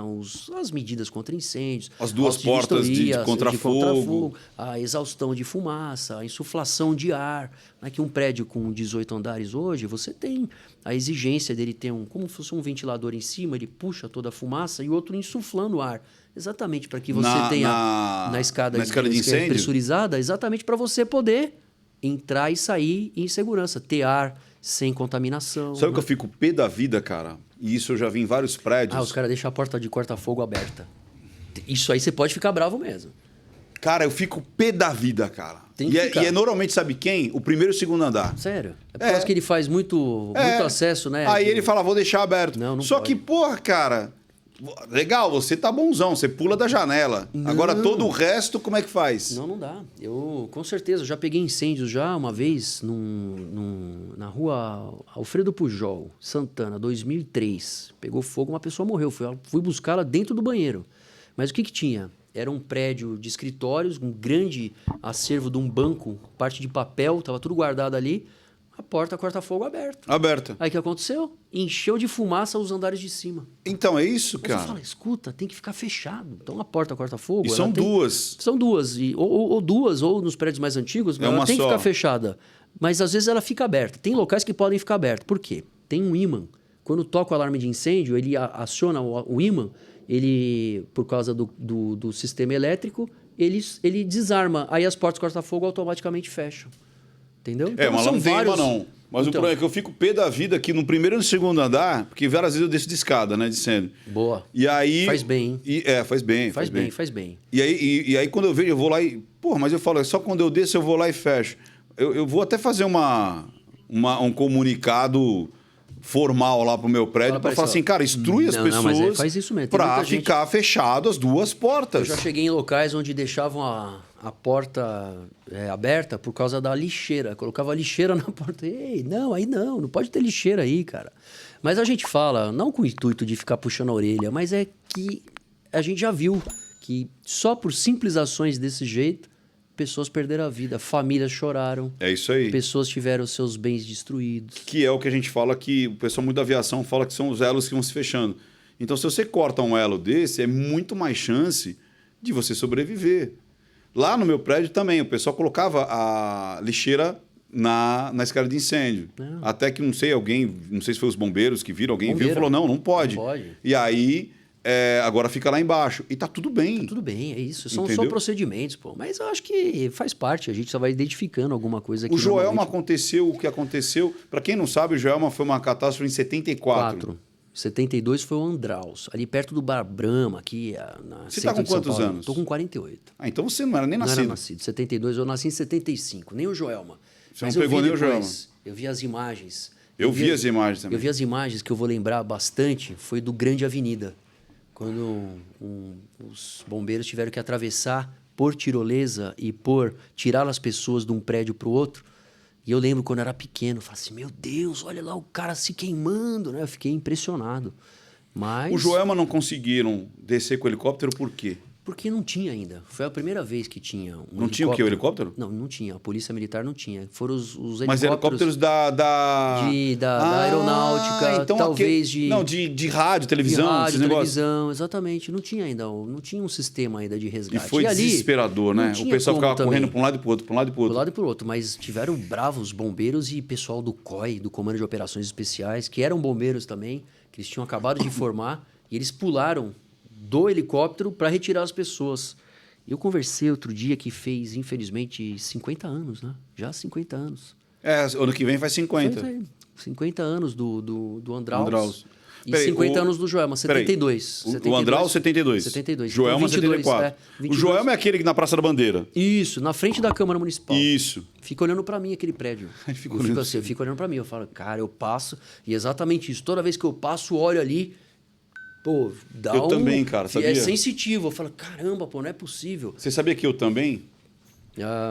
as medidas contra incêndios. As duas autos portas de vistorias, contrafogo. a exaustão de fumaça, a insuflação de ar. Né? Que um prédio com 18 andares hoje, você tem a exigência dele ter como se fosse um ventilador em cima, ele puxa toda a fumaça e o outro insuflando o ar. Exatamente para que você tenha na escada de incêndio pressurizada, exatamente para você poder entrar e sair em segurança, ter ar sem contaminação. Sabe o que eu fico pé da vida, cara? E isso eu já vi em vários prédios. Os caras deixam a porta de corta-fogo aberta. Isso aí você pode ficar bravo mesmo. Cara, eu fico pé da vida, cara. Tem que ficar. E é normalmente, sabe quem? O primeiro e o segundo andar. Sério? É por causa que ele faz muito acesso, né? Aí ele fala, vou deixar aberto. Não Só pode. que, porra, cara... Legal, você tá bonzão, você pula da janela. Não. Agora, todo o resto, como é que faz? Não dá. Eu, com certeza, já peguei incêndios já uma vez na rua Alfredo Pujol, Santana, 2003. Pegou fogo, uma pessoa morreu. Fui buscá-la dentro do banheiro. Mas o que tinha? Era um prédio de escritórios, um grande acervo de um banco, parte de papel, estava tudo guardado ali. A porta corta-fogo Aberta. Aí o que aconteceu? Encheu de fumaça os andares de cima. Então, é isso, Aí cara. você fala, escuta, tem que ficar fechado. Então a porta corta-fogo... E são duas. São duas. Ou duas, ou nos prédios mais antigos, ela uma tem que só. ficar fechada. Mas às vezes ela fica aberta. Tem locais que podem ficar abertos. Por quê? Tem um ímã. Quando toca o alarme de incêndio, ele aciona o ímã, ele, por causa do sistema elétrico, ele desarma. Aí as portas corta-fogo automaticamente fecham. Entendeu? Então, Mas não tem imã, não. Mas o problema é que eu fico pé da vida aqui no primeiro e no segundo andar, porque várias vezes eu desço de escada, né, de incêndio. Boa. E aí... Faz bem, hein? Faz bem. Faz bem. E aí quando eu vejo, eu vou lá e... Porra, mas eu falo, só quando eu desço eu vou lá e fecho. Eu vou até fazer um comunicado formal lá pro meu prédio para falar assim, cara, instrui as pessoas mas faz isso mesmo. para ficar fechado as duas portas. Eu já cheguei em locais onde deixavam a porta aberta por causa da lixeira. Colocava a lixeira na porta. Ei, não pode ter lixeira aí, cara. Mas a gente fala, não com o intuito de ficar puxando a orelha, mas é que a gente já viu que só por simples ações desse jeito, pessoas perderam a vida, famílias choraram. É isso aí. Pessoas tiveram seus bens destruídos. Que é o que a gente fala que o pessoal muito da aviação fala que são os elos que vão se fechando. Então, se você corta um elo desse, é muito mais chance de você sobreviver. Lá no meu prédio também, o pessoal colocava a lixeira na escada de incêndio. Não. Até que, não sei se foi os bombeiros que viram, alguém viu e falou, não pode. Não pode. E aí, agora fica lá embaixo. E tá tudo bem. Tudo bem, é isso. São só Entendeu? procedimentos, pô. Mas eu acho que faz parte. A gente só vai identificando alguma coisa aqui. O Joelma aconteceu o que aconteceu. Para quem não sabe, o Joelma foi uma catástrofe em 74. 72 foi o Andraus, ali perto do Bar Brahma, aqui na Você tá com quantos anos? Estou com 48. Então você não era nem nascido. Não era nascido. 72, eu nasci em 75. Nem o Joelma. Você não pegou nem o Joelma. Eu vi as imagens. Eu vi as imagens também. Eu vi as imagens que eu vou lembrar bastante, foi do Grande Avenida. Quando os bombeiros tiveram que atravessar por tirolesa e por tirar as pessoas de um prédio para o outro. E eu lembro quando eu era pequeno, eu falei assim, meu Deus, olha lá o cara se queimando, né? Eu fiquei impressionado. Mas... O Joelma não conseguiram descer com o helicóptero por quê? Porque não tinha ainda. Foi a primeira vez que tinha um helicóptero. Não tinha o quê? O helicóptero? Não tinha. A Polícia Militar não tinha. Foram os helicópteros... Mas helicópteros da aeronáutica, então talvez Não, de rádio, televisão, de rádio, esses negócios. televisão, exatamente. Não tinha ainda. Não tinha um sistema ainda de E resgate. foi ali, desesperador, né? não O tinha pessoal como ficava também. correndo para um lado e para o outro, para um lado e para o Pro outro. lado e pro outro, mas tiveram bravos bombeiros e pessoal do COI, do Comando de Operações Especiais, que eram bombeiros também, que eles tinham acabado de formar, e eles pularam do helicóptero para retirar as pessoas. Eu conversei outro dia que fez, infelizmente, 50 anos, né? Já 50 anos. Ano que vem faz 50. Faz aí, 50 anos do Andraus. Andraus. E Peraí, 50 anos do Joelma, 72. O Andraus, 72. 72. Joelma, Então, 22, 74. O 22. Joelma é aquele que na Praça da Bandeira. Isso, na frente da Câmara Municipal. Isso. Fica olhando pra mim aquele prédio. Ele fica Eu olhando fico assim, eu fico olhando pra mim. Eu falo, cara, eu passo. E exatamente isso. Toda vez que eu passo, olho ali. Pô, dá Eu também, cara, sabia? É sensitivo. Eu falo, caramba, pô, não é possível. Você sabia que eu também?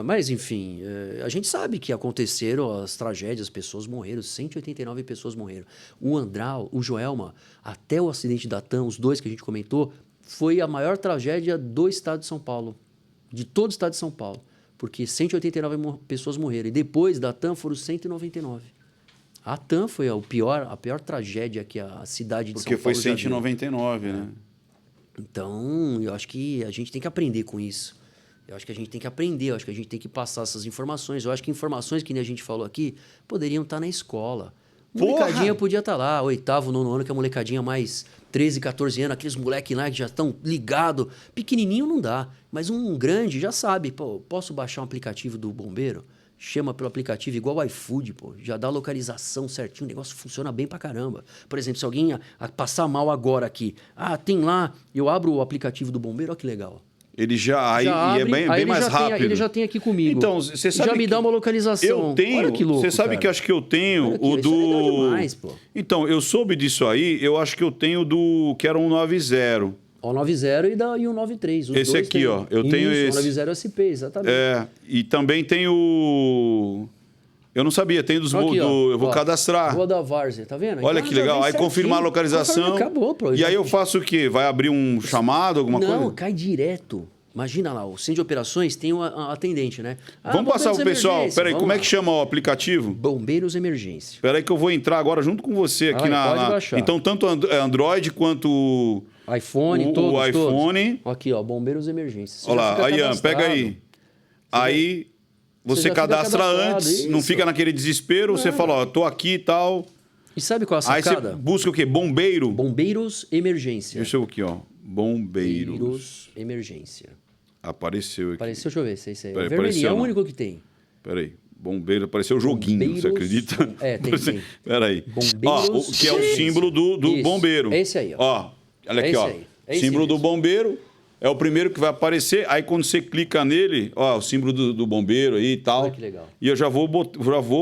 Mas, enfim, a gente sabe que aconteceram as tragédias, as pessoas morreram, 189 pessoas morreram. O Andral, o Joelma, até o acidente da TAM, os dois que a gente comentou, foi a maior tragédia do estado de São Paulo, de todo o estado de São Paulo, porque 189 pessoas morreram. E depois da TAM foram 199. A TAM foi a pior tragédia que a cidade de São Paulo Porque foi já viu. 199, né? Então, eu acho que a gente tem que aprender com isso. Eu acho que a gente tem que aprender, eu acho que a gente tem que passar essas informações. Eu acho que informações que nem a gente falou aqui poderiam estar na escola. A molecadinha podia estar lá, 8º, 9º ano, que é a molecadinha mais 13, 14 anos, aqueles moleques lá que já estão ligados. Pequenininho não dá, mas um grande já sabe. Pô, posso baixar um aplicativo do bombeiro? Chama pelo aplicativo igual o iFood, pô. Já dá a localização certinho, o negócio funciona bem pra caramba. Por exemplo, se alguém passar mal agora aqui, tem lá, eu abro o aplicativo do bombeiro, olha que legal. Ele já abre, é bem mais rápido. Ele já tem aqui comigo. Então, você sabe já me dá uma localização. Eu tenho. Olha que louco, você sabe cara. que eu acho que eu tenho Aqui, o isso do. é legal demais, pô. Então, eu soube disso aí, eu acho que eu tenho do que era 190. O 90 e o 93. Os Esse dois aqui, tem. ó. Eu tenho Isso, esse. O 90 SP, exatamente. E também tem o. Eu não sabia, tem dos Aqui, ó, eu vou cadastrar. Rua da Várzea, tá vendo? Olha Então, que já legal. vem Aí confirmar a certinho. localização. Acabou, pô. E aí eu faço o quê? Vai abrir um chamado, alguma coisa? Não, cai direto. Imagina lá, o centro de operações tem uma atendente, né? Vamos passar pro pessoal. Peraí, como é que chama o aplicativo? Bombeiros Emergência. Peraí que eu vou entrar agora junto com você aqui Pode baixar. Então, tanto Android quanto iPhone, o todos. iPhone. Aqui, ó, Bombeiros Emergência. Você Olha já lá, fica aí, Ian, pega cadastrado. aí. Aí Você você já fica cadastra cadastrado, antes, não isso. fica naquele desespero, você fala, ó, tô aqui e tal. E sabe qual é a Aí você sacada? busca o quê? Bombeiro? Bombeiros Emergência. Deixa eu aqui, ó. Bombeiros. Bombeiros Emergência. Apareceu aqui. Apareceu, deixa eu ver se é isso aí. Peraí, O vermelhinho é apareceu, o não. único que tem. Peraí. Bombeiro, apareceu o joguinho, você acredita? Tem. Peraí. Bombeiros. Ó, que é o símbolo do Isso. bombeiro. É esse aí, ó. Ó, olha aqui, esse ó. aí. É esse Símbolo do mesmo. bombeiro é o primeiro que vai aparecer. Aí quando você clica nele, ó, o símbolo do bombeiro aí e tal. Olha que legal. E eu já vou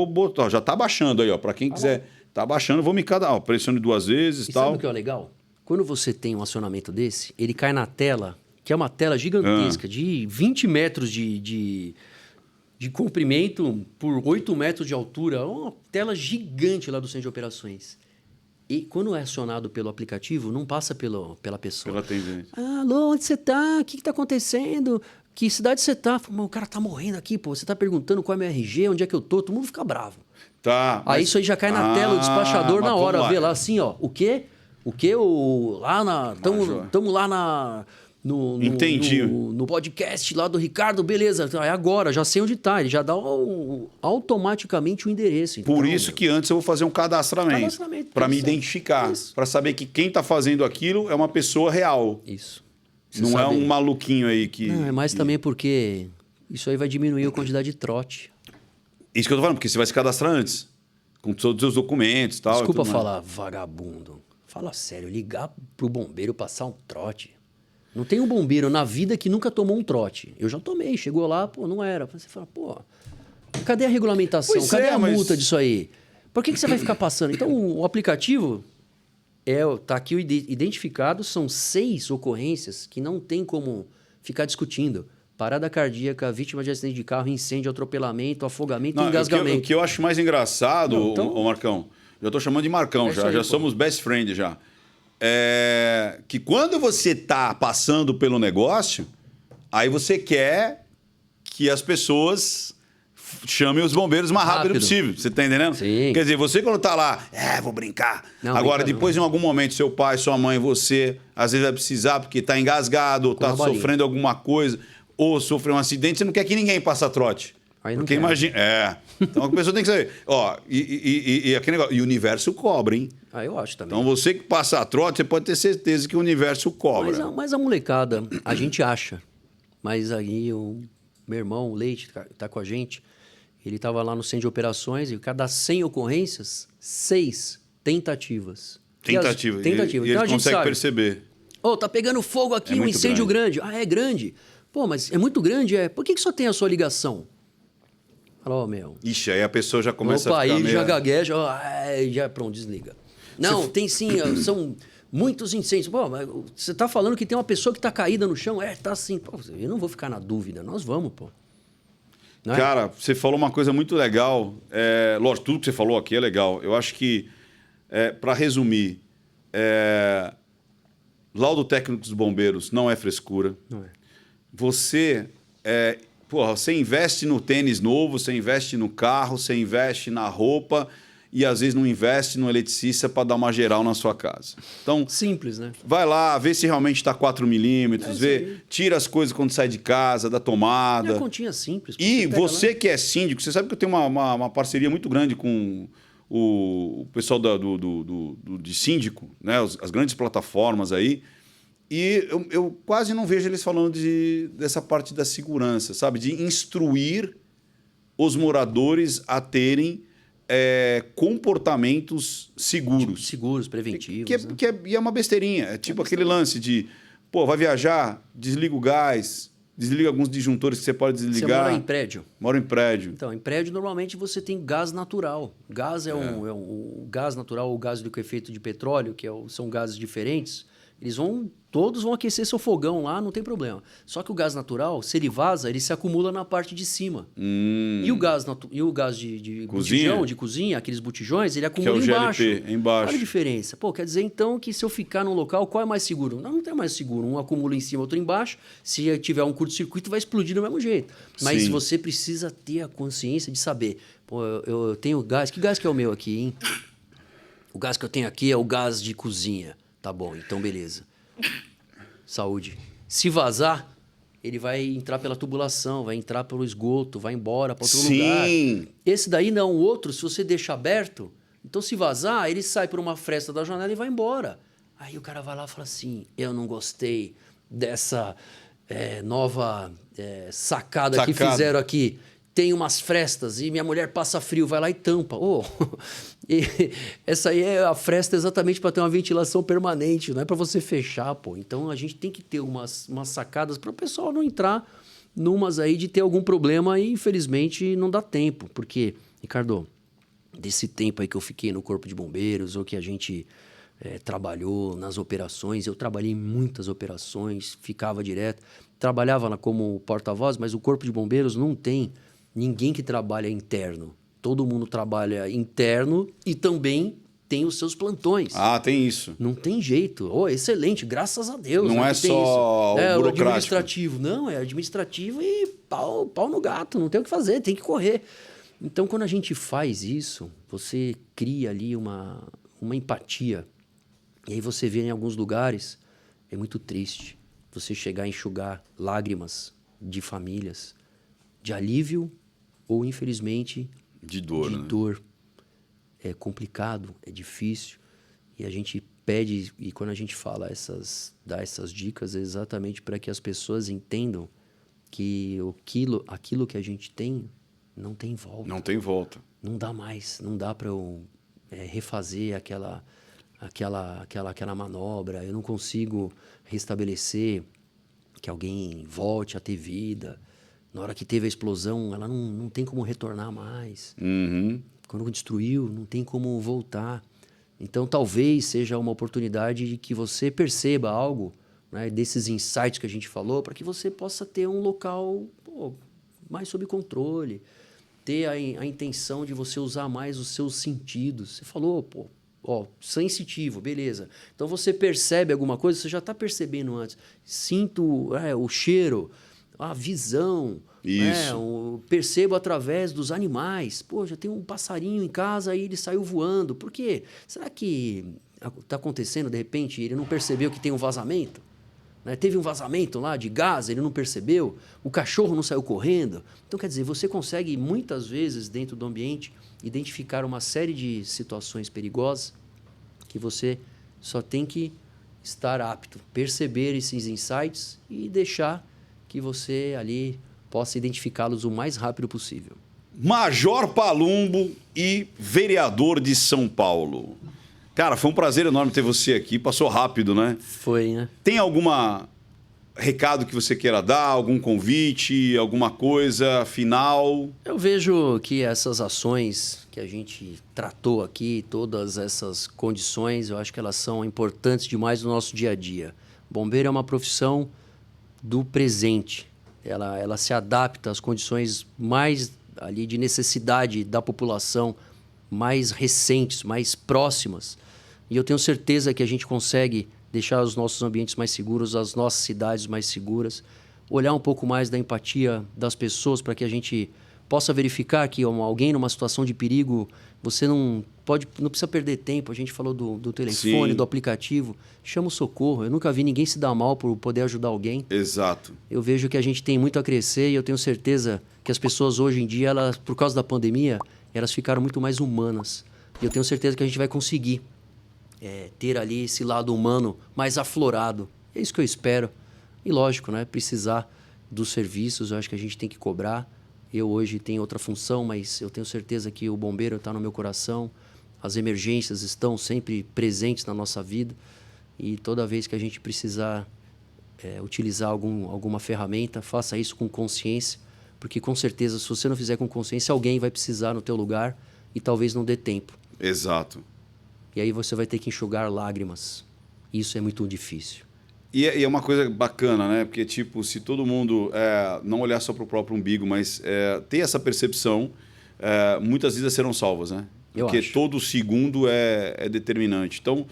botar, ó, já tá baixando aí, ó. Pra quem quiser, tá baixando, eu vou me cadastrar, ó, pressione 2 vezes e tal. Sabe o que é legal? Quando você tem um acionamento desse, ele cai na tela, que é uma tela gigantesca, de 20 metros de comprimento por 8 metros de altura. É uma tela gigante lá do centro de operações. E quando é acionado pelo aplicativo, não passa pela pessoa. Pela atendente. Alô, onde você tá? O que tá acontecendo? Que cidade você tá? O cara tá morrendo aqui, pô. Você tá perguntando qual é meu RG, onde é que eu tô? Todo mundo fica bravo. Tá. Aí isso aí já cai na tela, o despachador mas na hora, vamos vê lá assim, ó. O quê? Tamo lá Entendi. no podcast lá do Ricardo, beleza. É agora, já sei onde tá. Ele já dá automaticamente o endereço. Então, Por isso que antes eu vou fazer um cadastramento. Para me identificar. Para saber que quem tá fazendo aquilo é uma pessoa real. Isso. Não é um maluquinho aí que... Não, é mais também porque isso aí vai diminuir a quantidade de trote. Isso que eu tô falando, porque você vai se cadastrar antes. Com todos os seus documentos e tal. Desculpa e tudo mais. falar vagabundo. Fala sério, ligar pro bombeiro passar um trote. Não tem um bombeiro na vida que nunca tomou um trote. Eu já tomei, chegou lá, pô, não era. Você fala, pô, cadê a regulamentação? Pois Cadê a mas- multa disso aí? Por que você vai ficar passando? Então, o aplicativo tá aqui identificado, são 6 ocorrências que não tem como ficar discutindo. Parada cardíaca, vítima de acidente de carro, incêndio, atropelamento, afogamento Não, e engasgamento. o que eu acho mais engraçado, Não, então- ô Marcão, já tô chamando de Marcão, É isso já aí, pô. somos best friends já. É que quando você tá passando pelo negócio, aí você quer que as pessoas chamem os bombeiros o mais rápido Rápido. possível. Você tá entendendo? Sim. Quer dizer, você quando tá lá, vou brincar. Não, Agora, brinca depois, em algum momento, seu pai, sua mãe, você, às vezes vai precisar porque tá engasgado, ou tá uma balinha. sofrendo alguma coisa, ou sofreu um acidente, você não quer que ninguém passe trote. Aí não Porque quer. imagina. Então a pessoa tem que saber. Ó, e aquele negócio. E o universo cobra, hein? Eu acho também. Então você que passa a trote, você pode ter certeza que o universo cobra. Mas a molecada, a gente acha. Mas aí o meu irmão, o Leite, tá com a gente. Ele estava lá no centro de operações e cada 100 ocorrências, 6 tentativas. Tentativa. Tentativa. E Então a eles gente conseguem sabe. perceber. Tá pegando fogo aqui, É um muito incêndio grande. É grande. Pô, mas é muito grande, é. Por que só tem a sua ligação? Fala, meu. Ixi, aí a pessoa já começa Opa, a ficar aí meio... já gagueja, já pronto, desliga. Não, tem sim, são muitos incêndios. Pô, mas você está falando que tem uma pessoa que está caída no chão? Tá sim. Pô, eu não vou ficar na dúvida, nós vamos, pô. Não é? Cara, você falou uma coisa muito legal. Lógico, tudo que você falou aqui é legal. Eu acho que, para resumir, laudo técnico dos bombeiros não é frescura. Não é. Você, você investe no tênis novo, você investe no carro, você investe na roupa e às vezes não investe no eletricista para dar uma geral na sua casa. Então, simples, né? vai lá, vê se realmente está 4 milímetros, tira as coisas quando sai de casa, da tomada. É uma continha simples. E você que é síndico, você sabe que eu tenho uma parceria muito grande com o pessoal de síndico, né? As grandes plataformas aí. E eu quase não vejo eles falando dessa parte da segurança, sabe? De instruir os moradores a terem comportamentos seguros. Seguros, preventivos. E é uma besteirinha. É tipo aquele lance de, vai viajar, desliga o gás, desliga alguns disjuntores que você pode desligar. Você mora em prédio? Moro em prédio. Então, em prédio, normalmente você tem gás natural. Gás o gás natural ou gás com efeito de petróleo, que são gases diferentes. Todos vão aquecer seu fogão lá, não tem problema. Só que o gás natural, se ele vaza, ele se acumula na parte de cima. E o gás de botijão, de cozinha, aqueles botijões, ele acumula embaixo. GLP, embaixo. Olha a diferença. Quer dizer então que se eu ficar num local, qual é mais seguro? Não tem mais seguro. Um acumula em cima, outro embaixo. Se tiver um curto-circuito, vai explodir do mesmo jeito. Mas Sim. você precisa ter a consciência de saber. Eu tenho gás. Que gás que é o meu aqui, hein? O gás que eu tenho aqui é o gás de cozinha. Tá bom, então beleza. Saúde. Se vazar, ele vai entrar pela tubulação, vai entrar pelo esgoto, vai embora para outro lugar. Esse daí não, o outro, se você deixar aberto, então se vazar, ele sai por uma fresta da janela e vai embora. Aí o cara vai lá e fala assim, eu não gostei dessa nova sacada que fizeram aqui. Tem umas frestas e minha mulher passa frio, vai lá e tampa. Essa aí é a fresta exatamente para ter uma ventilação permanente, não é para você fechar, pô. Então a gente tem que ter umas sacadas para o pessoal não entrar numas aí de ter algum problema e infelizmente não dá tempo. Porque, Ricardo, desse tempo aí que eu fiquei no Corpo de Bombeiros ou que a gente trabalhou nas operações, eu trabalhei em muitas operações, ficava direto, trabalhava lá como porta-voz, mas o Corpo de Bombeiros não tem ninguém que trabalha interno. Todo mundo trabalha interno e também tem os seus plantões. Ah, tem isso. Não tem jeito. Excelente, graças a Deus. Não é só o burocrático. Administrativo. Não, é administrativo e pau no gato. Não tem o que fazer, tem que correr. Então, quando a gente faz isso, você cria ali uma empatia. E aí você vê em alguns lugares, é muito triste você chegar a enxugar lágrimas de famílias, de alívio ou, infelizmente, de dor. De dor. É complicado, é difícil. E a gente pede, e quando a gente dá essas dicas, é exatamente para que as pessoas entendam que aquilo que a gente tem não tem volta. Não tem volta. Não dá mais. Não dá para eu refazer aquela manobra. Eu não consigo restabelecer que alguém volte a ter vida. Na hora que teve a explosão, ela não tem como retornar mais. Uhum. Quando destruiu, não tem como voltar. Então, talvez seja uma oportunidade de que você perceba algo, né, desses insights que a gente falou, para que você possa ter um local mais sob controle, ter a intenção de você usar mais os seus sentidos. Você falou, sensitivo, beleza. Então, você percebe alguma coisa, você já está percebendo antes. Sinto o cheiro, a visão, percebo através dos animais. Já tem um passarinho em casa e ele saiu voando. Por quê? Será que está acontecendo, de repente, ele não percebeu que tem um vazamento? Né? Teve um vazamento lá de gás, ele não percebeu? O cachorro não saiu correndo? Então, quer dizer, você consegue, muitas vezes, dentro do ambiente, identificar uma série de situações perigosas que você só tem que estar apto, perceber esses insights e deixar que você ali possa identificá-los o mais rápido possível. Major Palumbo e vereador de São Paulo. Cara, foi um prazer enorme ter você aqui. Passou rápido, né? Foi, né? Tem algum recado que você queira dar? Algum convite? Alguma coisa final? Eu vejo que essas ações que a gente tratou aqui, todas essas condições, eu acho que elas são importantes demais no nosso dia a dia. Bombeiro é uma profissão do presente. ela se adapta às condições mais ali de necessidade da população, mais recentes, mais próximas. E eu tenho certeza que a gente consegue deixar os nossos ambientes mais seguros, as nossas cidades mais seguras, olhar um pouco mais da empatia das pessoas para que a gente possa verificar que alguém numa situação de perigo, você não precisa perder tempo. A gente falou do telefone, Sim. do aplicativo. Chama o socorro. Eu nunca vi ninguém se dar mal por poder ajudar alguém. Exato. Eu vejo que a gente tem muito a crescer e eu tenho certeza que as pessoas hoje em dia, elas, por causa da pandemia, elas ficaram muito mais humanas. E eu tenho certeza que a gente vai conseguir ter ali esse lado humano mais aflorado. É isso que eu espero. E lógico, né? Precisar dos serviços, eu acho que a gente tem que cobrar. Eu hoje tenho outra função, mas eu tenho certeza que o bombeiro está no meu coração. As emergências estão sempre presentes na nossa vida. E toda vez que a gente precisar utilizar alguma ferramenta, faça isso com consciência. Porque com certeza, se você não fizer com consciência, alguém vai precisar no teu lugar e talvez não dê tempo. Exato. E aí você vai ter que enxugar lágrimas. Isso é muito difícil. E é uma coisa bacana, né? Porque, tipo, se todo mundo não olhar só para o próprio umbigo, mas ter essa percepção, muitas vidas serão salvas, né? Porque todo segundo é determinante. Então,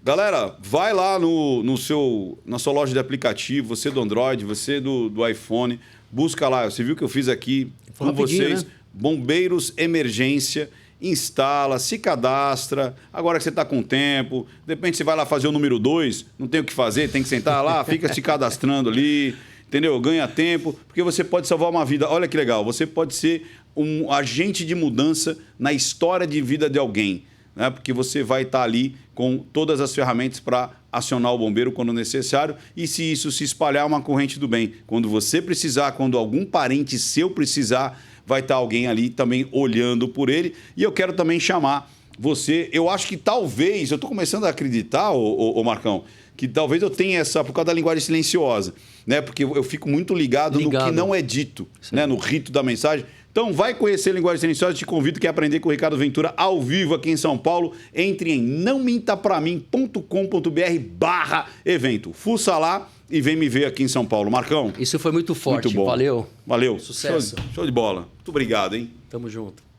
galera, vai lá na sua loja de aplicativo, você do Android, você do iPhone, busca lá. Você viu que eu fiz aqui com vocês, né? Bombeiros Emergência. Instala, se cadastra, agora que você está com tempo, de repente você vai lá fazer o número 2, não tem o que fazer, tem que sentar lá, fica se cadastrando ali, entendeu? Ganha tempo, porque você pode salvar uma vida. Olha que legal, você pode ser um agente de mudança na história de vida de alguém, né? Porque você vai estar ali com todas as ferramentas para acionar o bombeiro quando necessário e se isso se espalhar, uma corrente do bem. Quando você precisar, quando algum parente seu precisar, vai estar alguém ali também olhando por ele. E eu quero também chamar você. Eu acho que talvez, eu estou começando a acreditar, ô Marcão, que talvez eu tenha essa, por causa da linguagem silenciosa, né? Porque eu fico muito ligado no que não é dito, né? No rito da mensagem. Então, vai conhecer a linguagem silenciosa. Te convido que aprender com o Ricardo Ventura ao vivo aqui em São Paulo. Entre em nãomintapramin.com.br/evento. Fuça lá e vem me ver aqui em São Paulo. Marcão. Isso foi muito forte. Muito bom. Valeu. Valeu. Sucesso. Show de bola. Muito obrigado, hein? Tamo junto.